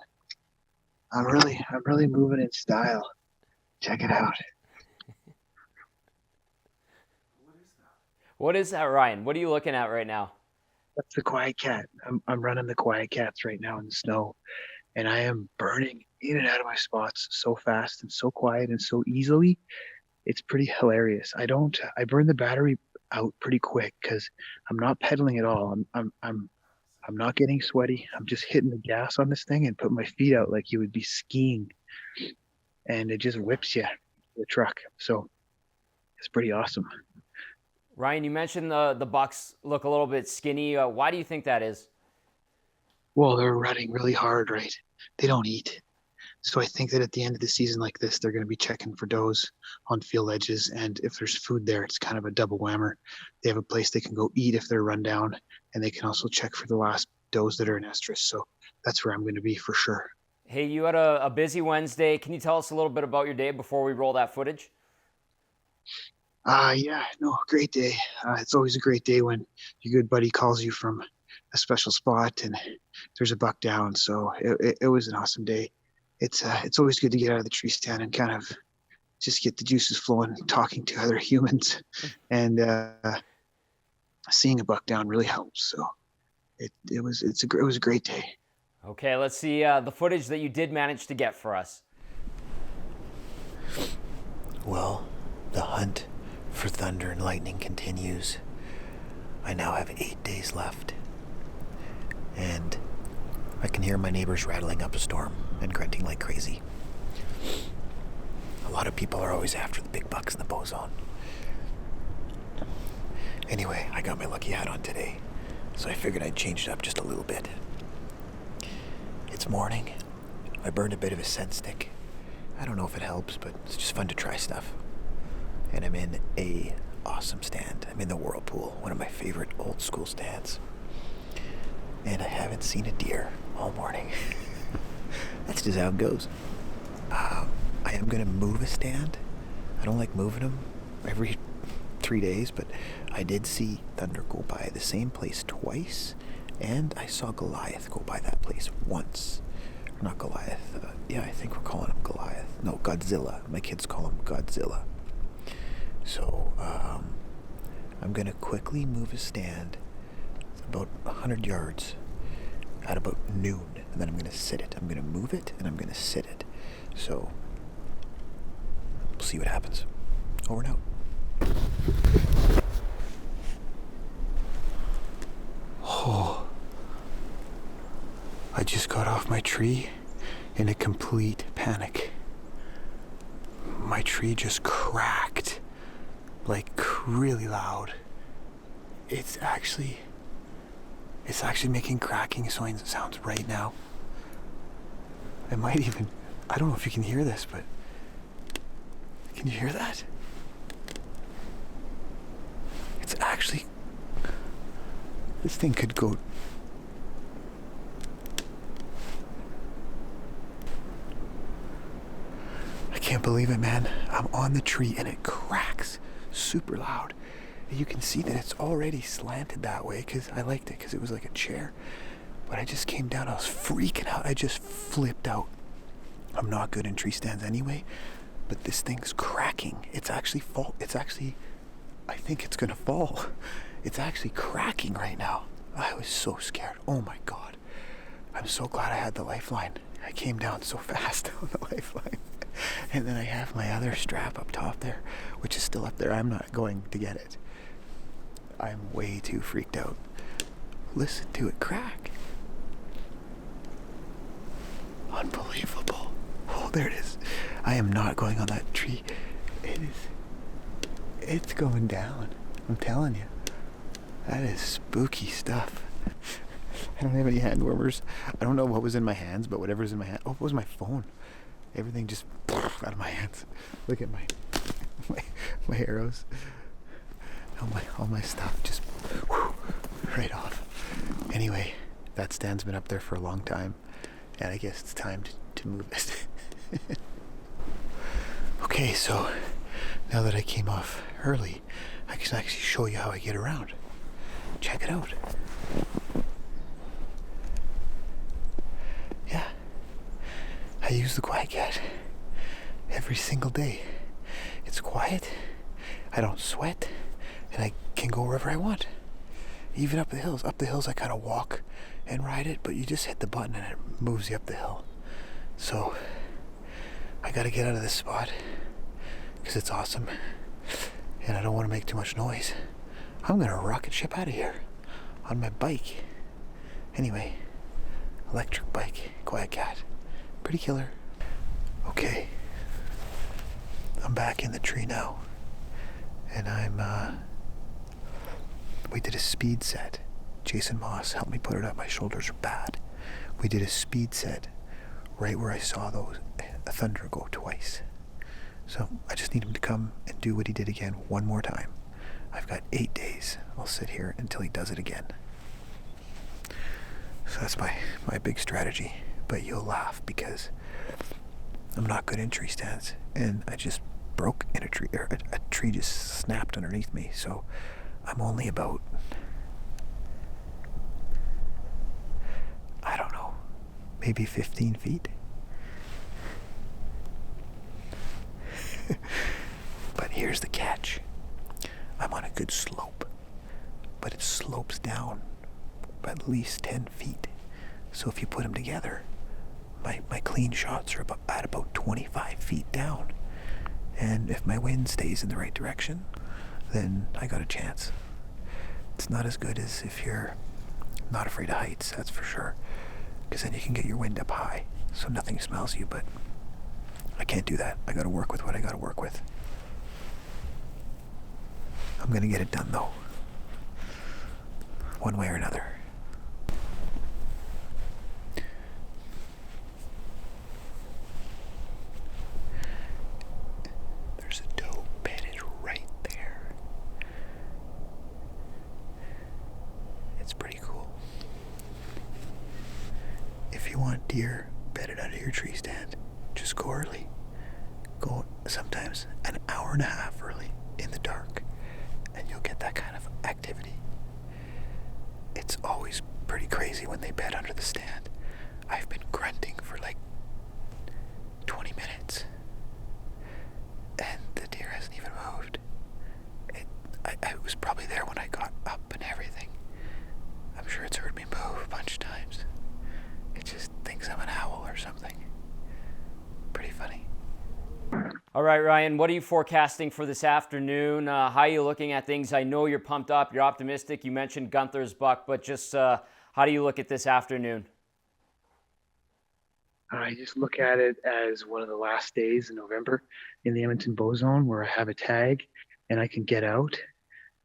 I'm really moving in style. Check it out. What is that, Ryan? What are you looking at right now? That's the quiet cat. I'm running the quiet cats right now in the snow, and I am burning in and out of my spots so fast and so quiet and so easily. It's pretty hilarious. I burn the battery out pretty quick because I'm not pedaling at all. I'm not getting sweaty. I'm just hitting the gas on this thing and putting my feet out like you would be skiing, and it just whips you the truck. So it's pretty awesome. Ryan, you mentioned the bucks look a little bit skinny. Why do you think that is? Well, they're running really hard, right? They don't eat. So I think that at the end of the season like this, they're going to be checking for does on field edges. And if there's food there, it's kind of a double whammer. They have a place they can go eat if they're run down, and they can also check for the last does that are in estrus. So that's where I'm going to be for sure. Hey, you had a busy Wednesday. Can you tell us a little bit about your day before we roll that footage? Great day. It's always a great day when your good buddy calls you from a special spot and there's a buck down. So it was an awesome day. It's always good to get out of the tree stand and kind of just get the juices flowing, talking to other humans, and seeing a buck down really helps. So it was a great day. Okay, let's see the footage that you did manage to get for us. Well, the hunt for thunder and lightning continues. I now have 8 days left, and I can hear my neighbors rattling up a storm and grunting like crazy. A lot of people are always after the big bucks in the Bowzone. Anyway, I got my lucky hat on today, so I figured I'd change it up just a little bit. It's morning. I burned a bit of a scent stick. I don't know if it helps, but it's just fun to try stuff. And I'm in a awesome stand. I'm in the Whirlpool, one of my favorite old school stands. And I haven't seen a deer all morning. That's just how it goes. I am going to move a stand. I don't like moving them every 3 days, but I did see thunder go by the same place twice, and I saw Goliath go by that place once. Not Goliath. I think we're calling him Goliath. No, Godzilla. My kids call him Godzilla. So, I'm going to quickly move a stand about 100 yards at about noon, and then I'm going to sit it. I'm going to move it, and I'm going to sit it. So, we'll see what happens. Over and out. Oh, I just got off my tree in a complete panic. My tree just cracked, like really loud. It's actually making cracking sounds right now. I don't know if you can hear this, but can you hear that? It's actually, this thing could go, can't believe it, man. I'm on the tree and it cracks super loud. You can see that it's already slanted that way because I liked it because it was like a chair. But I just came down, I was freaking out. I just flipped out. I'm not good in tree stands anyway, but this thing's cracking. It's actually I think it's gonna fall. It's actually cracking right now. I was so scared. Oh my God. I'm so glad I had the lifeline. I came down so fast on the lifeline. And then I have my other strap up top there, which is still up there. I'm not going to get it. I'm way too freaked out. Listen to it crack. Unbelievable. Oh, there it is. I am not going on that tree. It's going down. I'm telling you. That is spooky stuff. I don't have any hand warmers. I don't know what was in my hands, but whatever's in my hand. Oh, it was my phone. Everything just out of my hands. Look at my arrows. All my stuff just right off. Anyway, that stand's been up there for a long time, and I guess it's time to move it. Okay, so now that I came off early, I can actually show you how I get around. Check it out. Yeah, I use the Quiet Cat every single day. It's quiet, I don't sweat, and I can go wherever I want. Even up the hills. Up the hills I kind of walk and ride it, but you just hit the button and it moves you up the hill. So I gotta get out of this spot because it's awesome and I don't want to make too much noise. I'm gonna rocket ship out of here on my bike. Anyway, electric bike, Quiet Cat, pretty killer. Okay, I'm back in the tree now, and we did a speed set. Jason Moss helped me put it up. My shoulders are bad. We did a speed set right where I saw a thunder go twice. So I just need him to come and do what he did again one more time. I've got 8 days. I'll sit here until he does it again. So that's my big strategy. But you'll laugh because I'm not good in tree stands, and I just broke in a tree, or a tree just snapped underneath me. So I'm only about, I don't know, maybe 15 feet. But here's the catch. I'm on a good slope, but it slopes down at least 10 feet. So if you put them together, my clean shots are at about 25 feet down. And if my wind stays in the right direction, then I got a chance. It's not as good as if you're not afraid of heights, that's for sure. Because then you can get your wind up high, so nothing smells you, but I can't do that. I gotta work with what I gotta work with. I'm gonna get it done though. One way or another. There's a doe bedded right there. It's pretty cool. If you want deer bedded under your tree stand, just go early. Go sometimes an hour and a half early in the dark, and you'll get that kind of activity. It's always pretty crazy when they bed under the stand. I've been grunting for like 20 minutes, and the deer hasn't even moved. I was probably there when I got up and everything. I'm sure it's heard me move a bunch of times. It just thinks I'm an owl or something. Pretty funny. All right, Ryan, what are you forecasting for this afternoon? How are you looking at things? I know you're pumped up, you're optimistic. You mentioned Gunther's buck, but just how do you look at this afternoon? I just look at it as one of the last days in November in the Edmonton Bowzone where I have a tag and I can get out.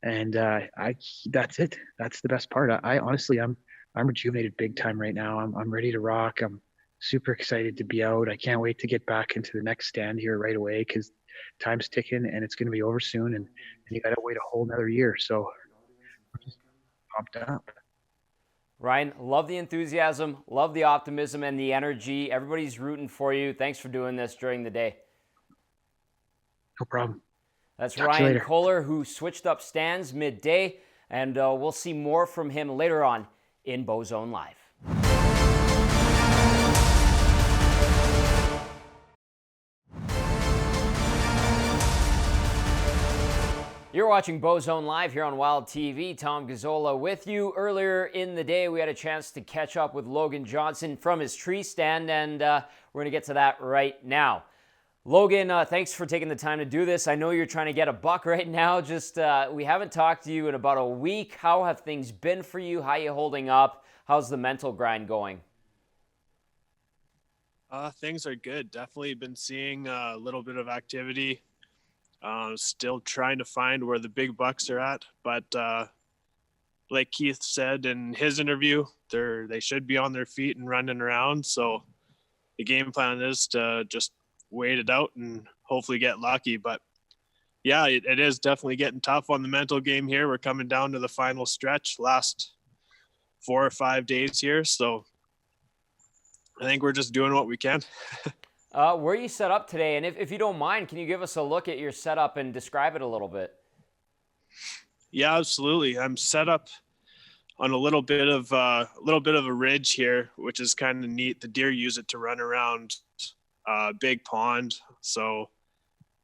And that's it. That's the best part. I honestly, I'm rejuvenated big time right now. I'm ready to rock. I'm super excited to be out. I can't wait to get back into the next stand here right away because time's ticking and it's going to be over soon. And you got to wait a whole nother year. So I'm just pumped up. Ryan, love the enthusiasm, love the optimism and the energy. Everybody's rooting for you. Thanks for doing this during the day. No problem. That's Talk to you Ryan later. Kohler, who switched up stands midday, and we'll see more from him later on in Bowzone Live. You're watching Bowzone Live here on Wild TV. Tom Gazzola with you. Earlier in the day, we had a chance to catch up with Logan Johnson from his tree stand, and we're going to get to that right now. Logan, thanks for taking the time to do this. I know you're trying to get a buck right now. Just we haven't talked to you in about a week. How have things been for you? How are you holding up? How's the mental grind going? Things are good. Definitely been seeing a little bit of activity. Still trying to find where the big bucks are at, but like Keith said in his interview, they should be on their feet and running around. So the game plan is to just wait it out and hopefully get lucky. But yeah, it is definitely getting tough on the mental game here. We're coming down to the final stretch, last 4 or 5 days here. So I think we're just doing what we can. Where are you set up today? And if you don't mind, can you give us a look at your setup and describe it a little bit? Yeah, absolutely. I'm set up on a little bit of a ridge here, which is kind of neat. The deer use it to run around a big pond. So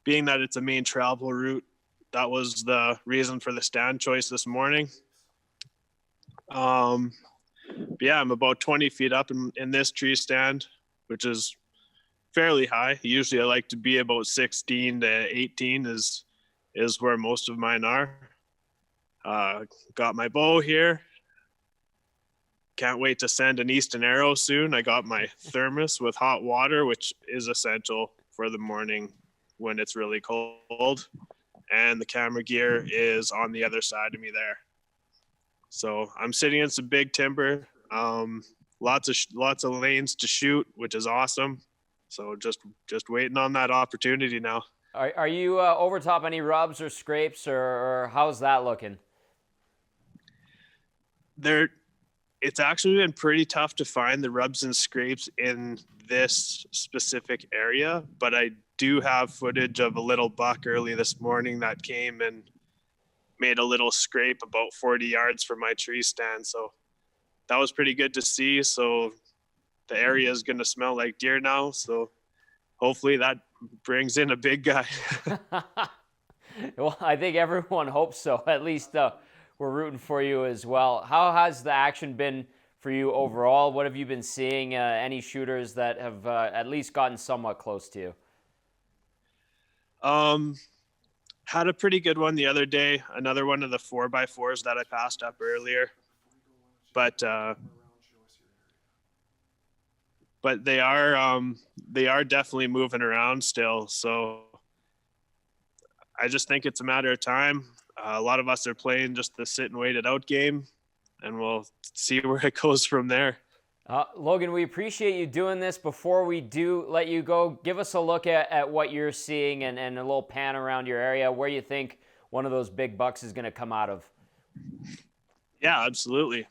being that it's a main travel route, that was the reason for the stand choice this morning. But yeah, I'm about 20 feet up in this tree stand, which is fairly high. Usually I like to be about 16 to 18 is where most of mine are. Got my bow here. Can't wait to send an Easton arrow soon. I got my thermos with hot water, which is essential for the morning when it's really cold. And the camera gear is on the other side of me there. So I'm sitting in some big timber. Lots of lanes to shoot, which is awesome. So just waiting on that opportunity now. Are you over top any rubs or scrapes, or how's that looking? It's actually been pretty tough to find the rubs and scrapes in this specific area, but I do have footage of a little buck early this morning that came and made a little scrape about 40 yards from my tree stand. So that was pretty good to see. So the area is going to smell like deer now. So hopefully that brings in a big guy. Well, I think everyone hopes so. At least we're rooting for you as well. How has the action been for you overall? What have you been seeing? Any shooters that have at least gotten somewhat close to you? Had a pretty good one the other day. Another one of the 4x4s that I passed up earlier. But they are definitely moving around still. So I just think it's a matter of time. A lot of us are playing just the sit and wait it out game, and we'll see where it goes from there. Logan, we appreciate you doing this. Before we do let you go, give us a look at what you're seeing and a little pan around your area, where you think one of those big bucks is going to come out of. Yeah, absolutely.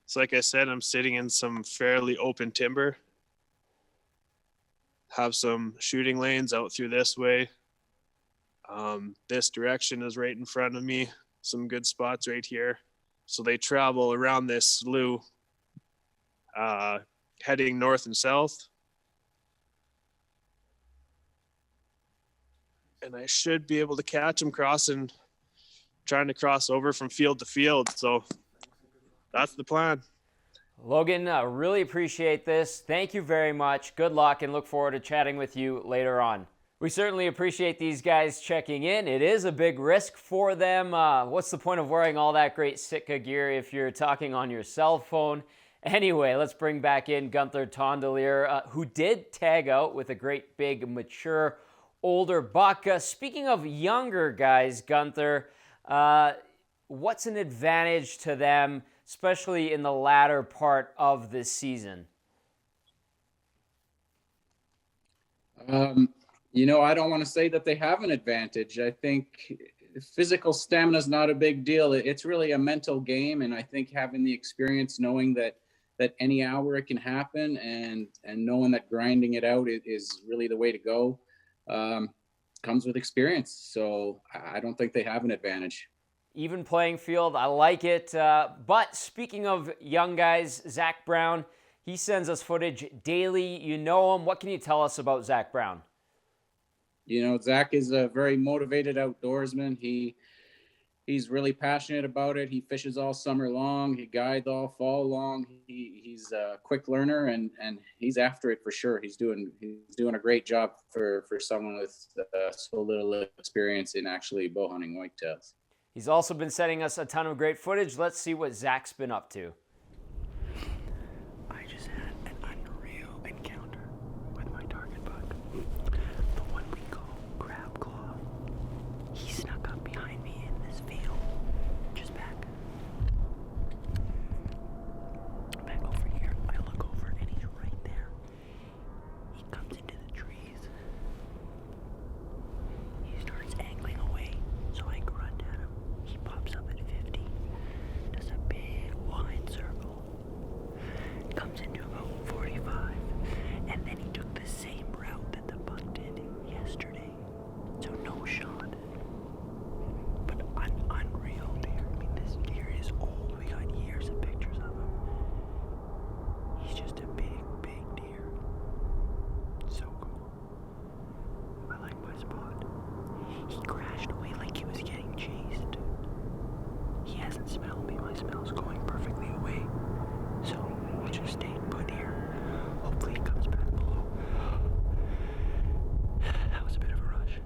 So like I said, I'm sitting in some fairly open timber. Have some shooting lanes out through this way. This direction is right in front of me. Some good spots right here. So they travel around this slough, heading north and south. And I should be able to catch them trying to cross over from field to field. So that's the plan. Logan, really appreciate this. Thank you very much. Good luck, and look forward to chatting with you later on. We certainly appreciate these guys checking in. It is a big risk for them. What's the point of wearing all that great Sitka gear if you're talking on your cell phone? Anyway, let's bring back in Gunther Tondelier, who did tag out with a great big mature older buck. Speaking of younger guys, Gunther, what's an advantage to them, especially in the latter part of this season? I don't want to say that they have an advantage. I think physical stamina is not a big deal. It's really a mental game, and I think having the experience, knowing that any hour it can happen, and knowing that grinding it out is really the way to go. comes with experience. So I don't think they have an advantage. Even playing field, I like it. But speaking of young guys, Zach Brown, he sends us footage daily. You know him. What can you tell us about Zach Brown? Zach is a very motivated outdoorsman. He's really passionate about it. He fishes all summer long. He guides all fall long. He's a quick learner, and he's after it for sure. He's doing a great job for someone with so little experience in actually bow hunting whitetails. He's also been sending us a ton of great footage. Let's see what Zach's been up to. I just had an unreal encounter with my target buck. The one we call crab claw. He snuck up behind me in this field. Just back over here. I look over and he's right there. He comes into the trees. He starts angling away, so I grunt at him. He pops up at 50, does a big wide circle, comes into about 45, and then he took the same route that the buck did yesterday. So no shot. But unreal deer. I mean, this deer is old. We got years of pictures of him. He's just a big, big deer. So cool. I like my spot. He crashed away like he was getting chased. He hasn't smelled me. My smell's going perfectly away. So we'll just stay put here. Hopefully he comes back below. That was a bit of a rush.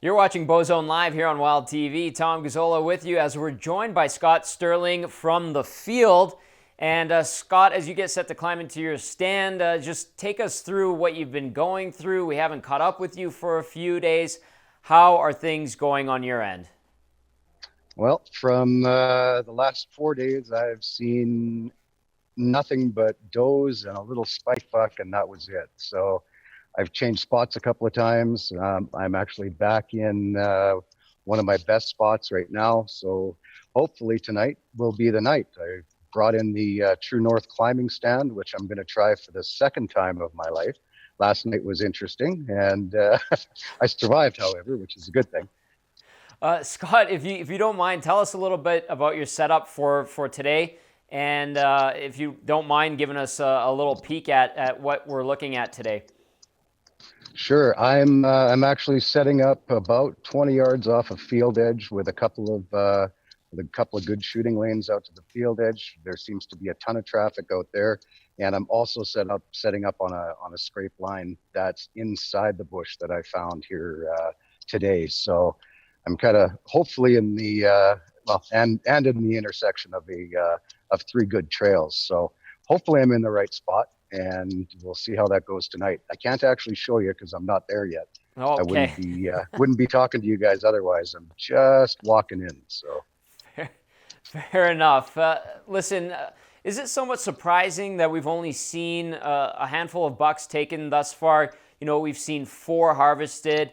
You're watching Bowzone Live here on Wild TV. Tom Gazzola with you as we're joined by Scott Sterling from the field. And Scott, as you get set to climb into your stand, just take us through what you've been going through. We haven't caught up with you for a few days. How are things going on your end? Well, from the last 4 days, I've seen nothing but does and a little spike buck, and that was it. So I've changed spots a couple of times. I'm actually back in one of my best spots right now. So hopefully tonight will be the night. I brought in the True North climbing stand, which I'm going to try for the second time of my life. Last night was interesting, and I survived, however, which is a good thing. Scott, if you don't mind, tell us a little bit about your setup for today. And if you don't mind giving us a little peek at what we're looking at today. Sure. I'm actually setting up about 20 yards off a field edge with a couple of good shooting lanes out to the field edge. There seems to be a ton of traffic out there, and I'm also setting up on a scrape line that's inside the bush that I found here today. So I'm kind of hopefully in the and in the intersection of three good trails. So hopefully I'm in the right spot, and we'll see how that goes tonight. I can't actually show you because I'm not there yet. Okay. I wouldn't be talking to you guys otherwise. I'm just walking in. So fair enough. Listen, is it somewhat surprising that we've only seen a handful of bucks taken thus far? You know, we've seen 4 harvested.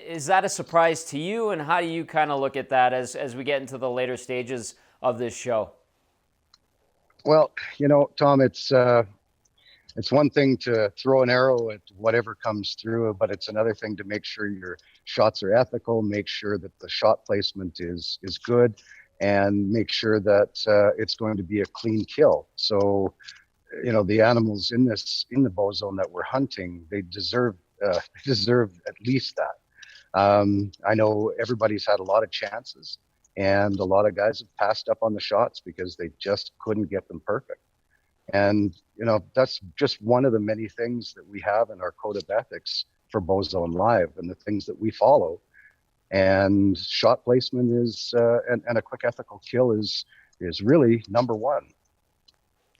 Is that a surprise to you? And how do you kind of look at that as we get into the later stages of this show? Well, Tom, it's one thing to throw an arrow at whatever comes through, but it's another thing to make sure your shots are ethical, make sure that the shot placement is good, and make sure that it's going to be a clean kill. So, the animals in the bow zone that we're hunting, they deserve at least that. I know everybody's had a lot of chances, and a lot of guys have passed up on the shots because they just couldn't get them perfect. And, you know, that's just one of the many things that we have in our code of ethics for Bowzone Live and the things that we follow. And shot placement is, and a quick ethical kill is really number one.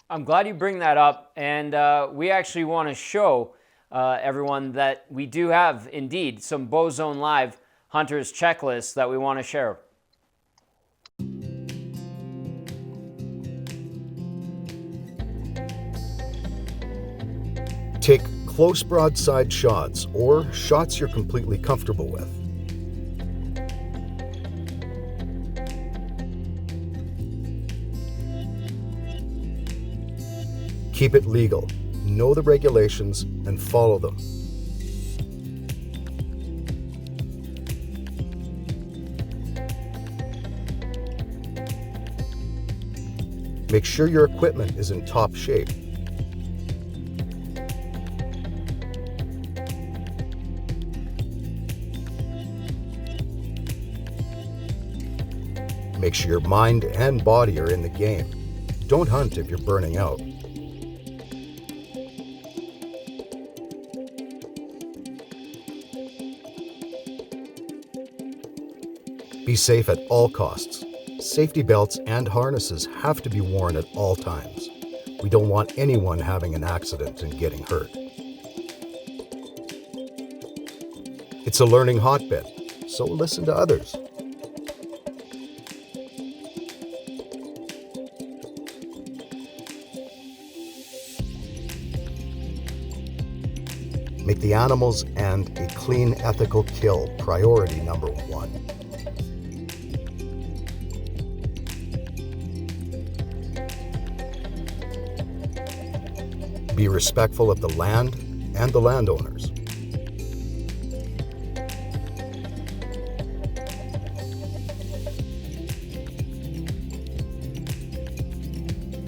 I'm glad you bring that up. And we actually want to show everyone that we do have indeed some Bowzone Live hunters checklists that we want to share. Take close broadside shots or shots you're completely comfortable with. Keep it legal, know the regulations, and follow them. Make sure your equipment is in top shape. Make sure your mind and body are in the game. Don't hunt if you're burning out. Be safe at all costs. Safety belts and harnesses have to be worn at all times. We don't want anyone having an accident and getting hurt. It's a learning hotbed, so listen to others. Make the animals and a clean, ethical kill priority number one. Be respectful of the land and the landowners.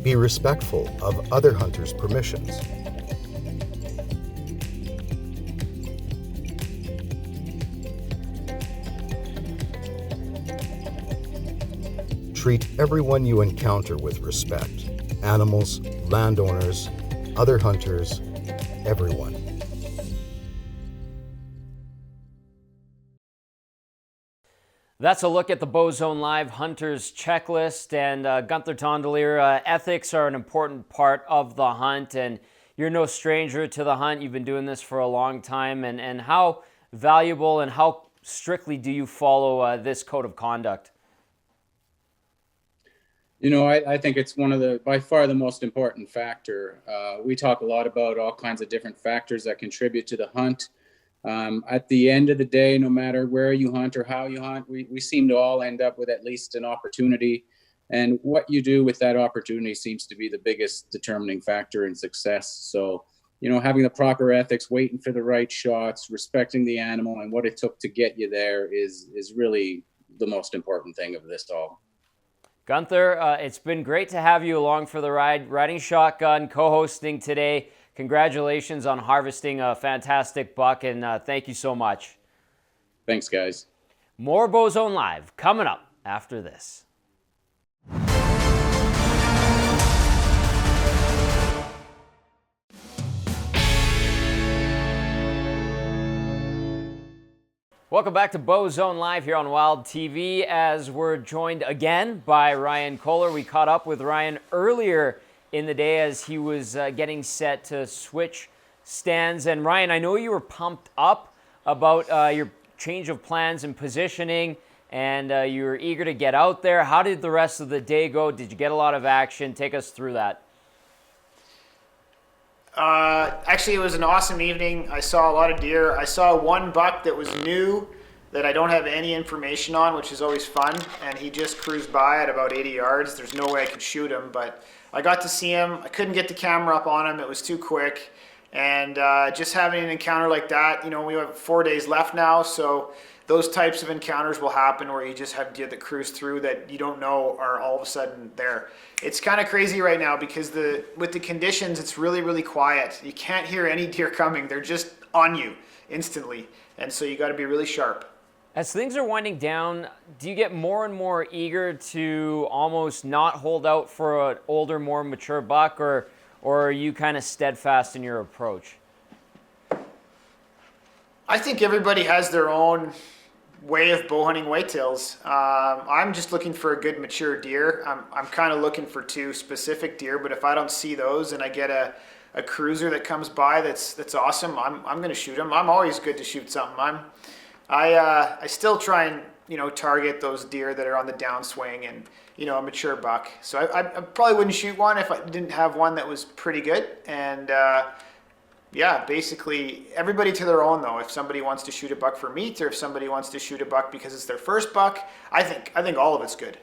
Be respectful of other hunters' permissions. Treat everyone you encounter with respect. Animals, landowners, other hunters, everyone. That's a look at the Bowzone Live Hunters Checklist. And Gunther Tondelier, ethics are an important part of the hunt, and you're no stranger to the hunt. You've been doing this for a long time. And how valuable and how strictly do you follow this code of conduct? You know, I think it's one of the, by far the most important factor. We talk a lot about all kinds of different factors that contribute to the hunt. At the end of the day, no matter where you hunt or how you hunt, we seem to all end up with at least an opportunity. And what you do with that opportunity seems to be the biggest determining factor in success. So, you know, having the proper ethics, waiting for the right shots, respecting the animal and what it took to get you there is really the most important thing of this all. Gunther, it's been great to have you along for the ride, riding shotgun, co-hosting today. Congratulations on harvesting a fantastic buck, and thank you so much. Thanks, guys. More Bowzone Live coming up after this. Welcome back to Bowzone Live here on Wild TV, as we're joined again by Ryan Kohler. We caught up with Ryan earlier in the day as he was getting set to switch stands. And Ryan, I know you were pumped up about your change of plans and positioning, and you were eager to get out there. How did the rest of the day go? Did you get a lot of action? Take us through that. Actually, it was an awesome evening. I saw a lot of deer. I saw one buck that was new that I don't have any information on, which is always fun. And he just cruised by at about 80 yards. There's no way I could shoot him, but I got to see him. I couldn't get the camera up on him. It was too quick. And just having an encounter like that, you know, we have 4 days left now. So those types of encounters will happen where you just have deer that cruise through that you don't know are all of a sudden there. It's kind of crazy right now because with the conditions, it's really, really quiet. You can't hear any deer coming. They're just on you instantly. And so you got to be really sharp. As things are winding down, do you get more and more eager to almost not hold out for an older, more mature buck, or are you kind of steadfast in your approach? I think everybody has their own way of bow hunting whitetails. I'm just looking for a good mature deer. I'm kind of looking for 2 specific deer, but if I don't see those and I get a cruiser that comes by that's awesome, I'm going to shoot them. I'm always good to shoot something. I still try and target those deer that are on the downswing and a mature buck. So I probably wouldn't shoot one if I didn't have one that was pretty good. And yeah, basically everybody to their own though. If somebody wants to shoot a buck for meat, or if somebody wants to shoot a buck because it's their first buck, I think all of it's good.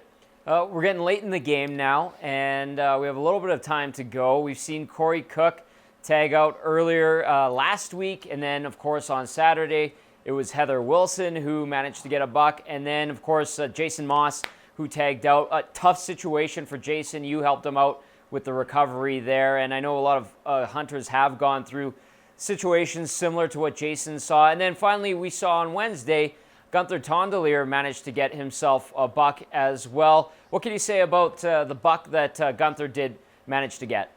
We're getting late in the game now, and we have a little bit of time to go. We've seen Corey Cook tag out earlier last week, and then of course on Saturday it was Heather Wilson who managed to get a buck, and then of course Jason Moss who tagged out. A tough situation for Jason. You helped him out with the recovery there, and I know a lot of hunters have gone through situations similar to what Jason saw. And then finally we saw on Wednesday Gunther Tondelier managed to get himself a buck as well. What can you say about the buck that Gunther did manage to get?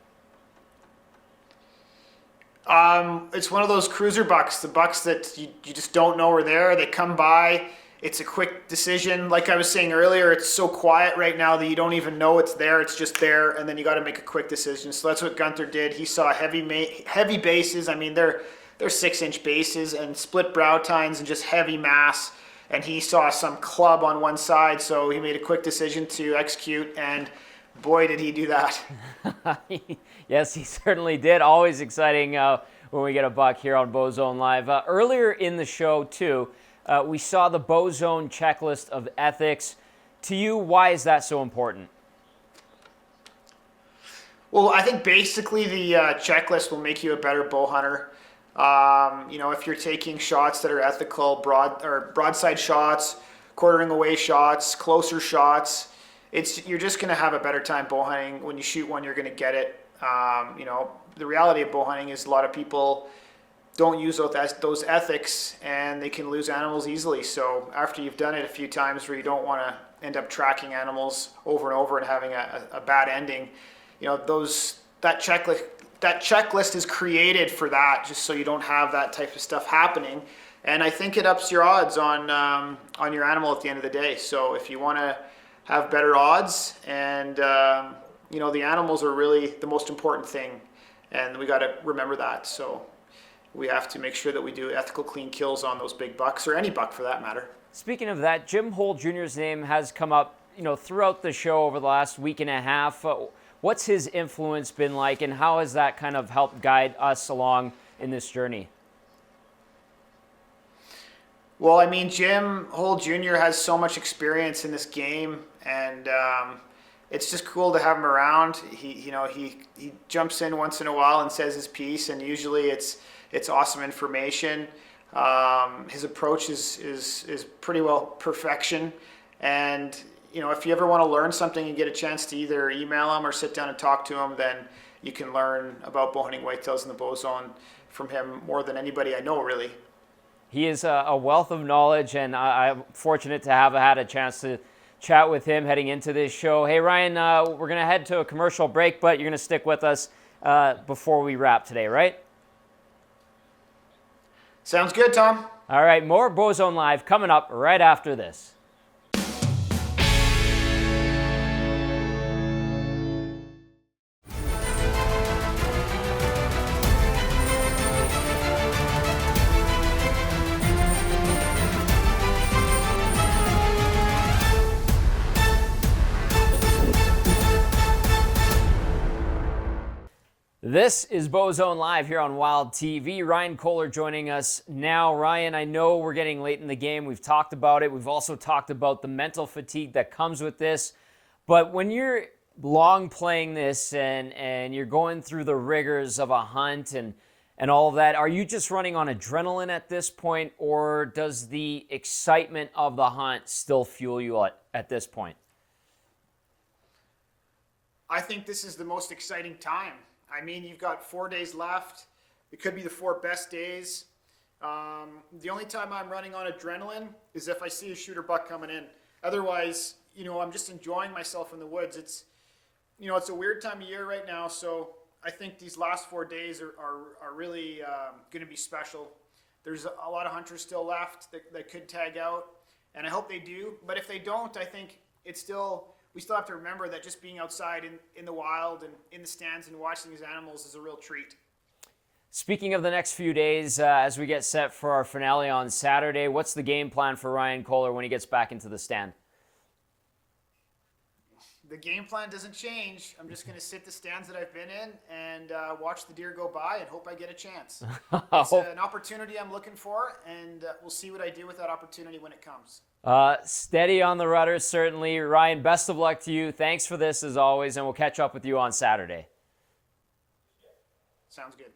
It's one of those cruiser bucks, the bucks that you just don't know are there. They come by. It's a quick decision. Like I was saying earlier, it's so quiet right now that you don't even know it's there. It's just there, and then you got to make a quick decision. So that's what Gunther did. He saw heavy bases. I mean, they're 6-inch bases and split brow tines and just heavy mass. And he saw some club on one side, so he made a quick decision to execute, and boy, did he do that. Yes, he certainly did. Always exciting when we get a buck here on Bowzone Live. Earlier in the show, too, we saw the Bowzone checklist of ethics. To you, why is that so important? Well, I think basically the checklist will make you a better bow hunter. If you're taking shots that are ethical, broadside shots, quartering away shots, closer shots, you're just going to have a better time bow hunting. When you shoot one, you're going to get it. The reality of bow hunting is a lot of people don't use those ethics, and they can lose animals easily. So after you've done it a few times where you don't want to end up tracking animals over and over and having a bad ending, that checklist is created for that, just so you don't have that type of stuff happening. And I think it ups your odds on your animal at the end of the day. So if you want to have better odds, and the animals are really the most important thing, and we got to remember that. So we have to make sure that we do ethical, clean kills on those big bucks, or any buck for that matter. Speaking of that, Jim Holt Jr.'s name has come up, throughout the show over the last week and a half. What's his influence been like, and how has that kind of helped guide us along in this journey? Well, I mean, Jim Holt Jr. has so much experience in this game, and it's just cool to have him around. He jumps in once in a while and says his piece, and usually it's awesome information. His approach is pretty well perfection, and if you ever want to learn something and get a chance to either email him or sit down and talk to him, then you can learn about bow hunting whitetails in the Bowzone from him more than anybody I know, really. He is a wealth of knowledge, and I'm fortunate to have had a chance to chat with him heading into this show. Hey, Ryan, we're going to head to a commercial break, but you're going to stick with us before we wrap today, right? Sounds good, Tom. All right, more Bowzone Live coming up right after this. This is Bowzone Live here on Wild TV. Ryan Kohler joining us now. Ryan, I know we're getting late in the game. We've talked about it. We've also talked about the mental fatigue that comes with this. But when you're long playing this and you're going through the rigors of a hunt and all of that, are you just running on adrenaline at this point, or does the excitement of the hunt still fuel you at this point? I think this is the most exciting time. I mean, you've got 4 days left. It could be the 4 best days. The only time I'm running on adrenaline is if I see a shooter buck coming in. Otherwise, I'm just enjoying myself in the woods. It's a weird time of year right now, so I think these last 4 days are really going to be special. There's a lot of hunters still left that could tag out, and I hope they do. But if they don't, I think we still have to remember that just being outside in the wild and in the stands and watching these animals is a real treat. Speaking of the next few days, as we get set for our finale on Saturday, what's the game plan for Ryan Kohler when he gets back into the stand? The game plan doesn't change. I'm just going to sit the stands that I've been in and watch the deer go by and hope I get a chance. It's an opportunity I'm looking for, and we'll see what I do with that opportunity when it comes. Steady on the rudder, certainly. Ryan, best of luck to you. Thanks for this, as always, and we'll catch up with you on Saturday. Sounds good.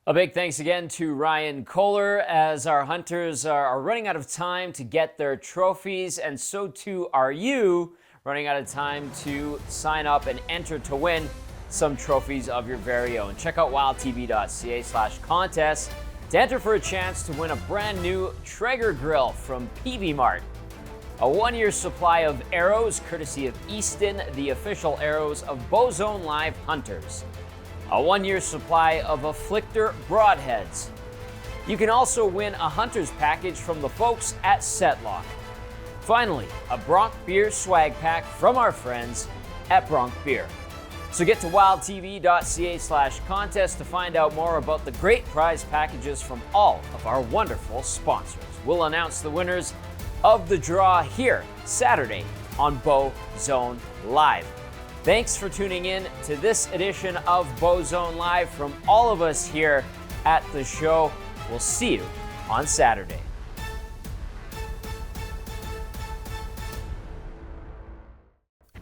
A big thanks again to Ryan Kohler, as our hunters are running out of time to get their trophies, and so too are you, running out of time to sign up and enter to win some trophies of your very own. Check out wildtv.ca/contest to enter for a chance to win a brand new Traeger grill from Peavey Mart, a 1-year supply of arrows courtesy of Easton, the official arrows of Bowzone Live Hunters, a 1-year supply of Afflictor broadheads. You can also win a hunter's package from the folks at Setlock. Finally, a Bronc Beer swag pack from our friends at Bronc Beer. So get to wildtv.ca/contest to find out more about the great prize packages from all of our wonderful sponsors. We'll announce the winners of the draw here Saturday on Bowzone Live. Thanks for tuning in to this edition of Bowzone Live from all of us here at the show. We'll see you on Saturday.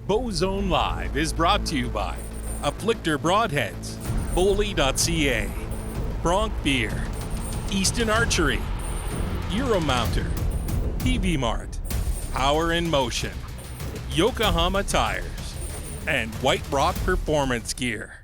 Bowzone Live is brought to you by Afflictor Broadheads, Bully.ca, Bronc Beer, Easton Archery, Euromounter, Peavey Mart, Power in Motion, Yokohama Tires, and White Rock Performance Gear.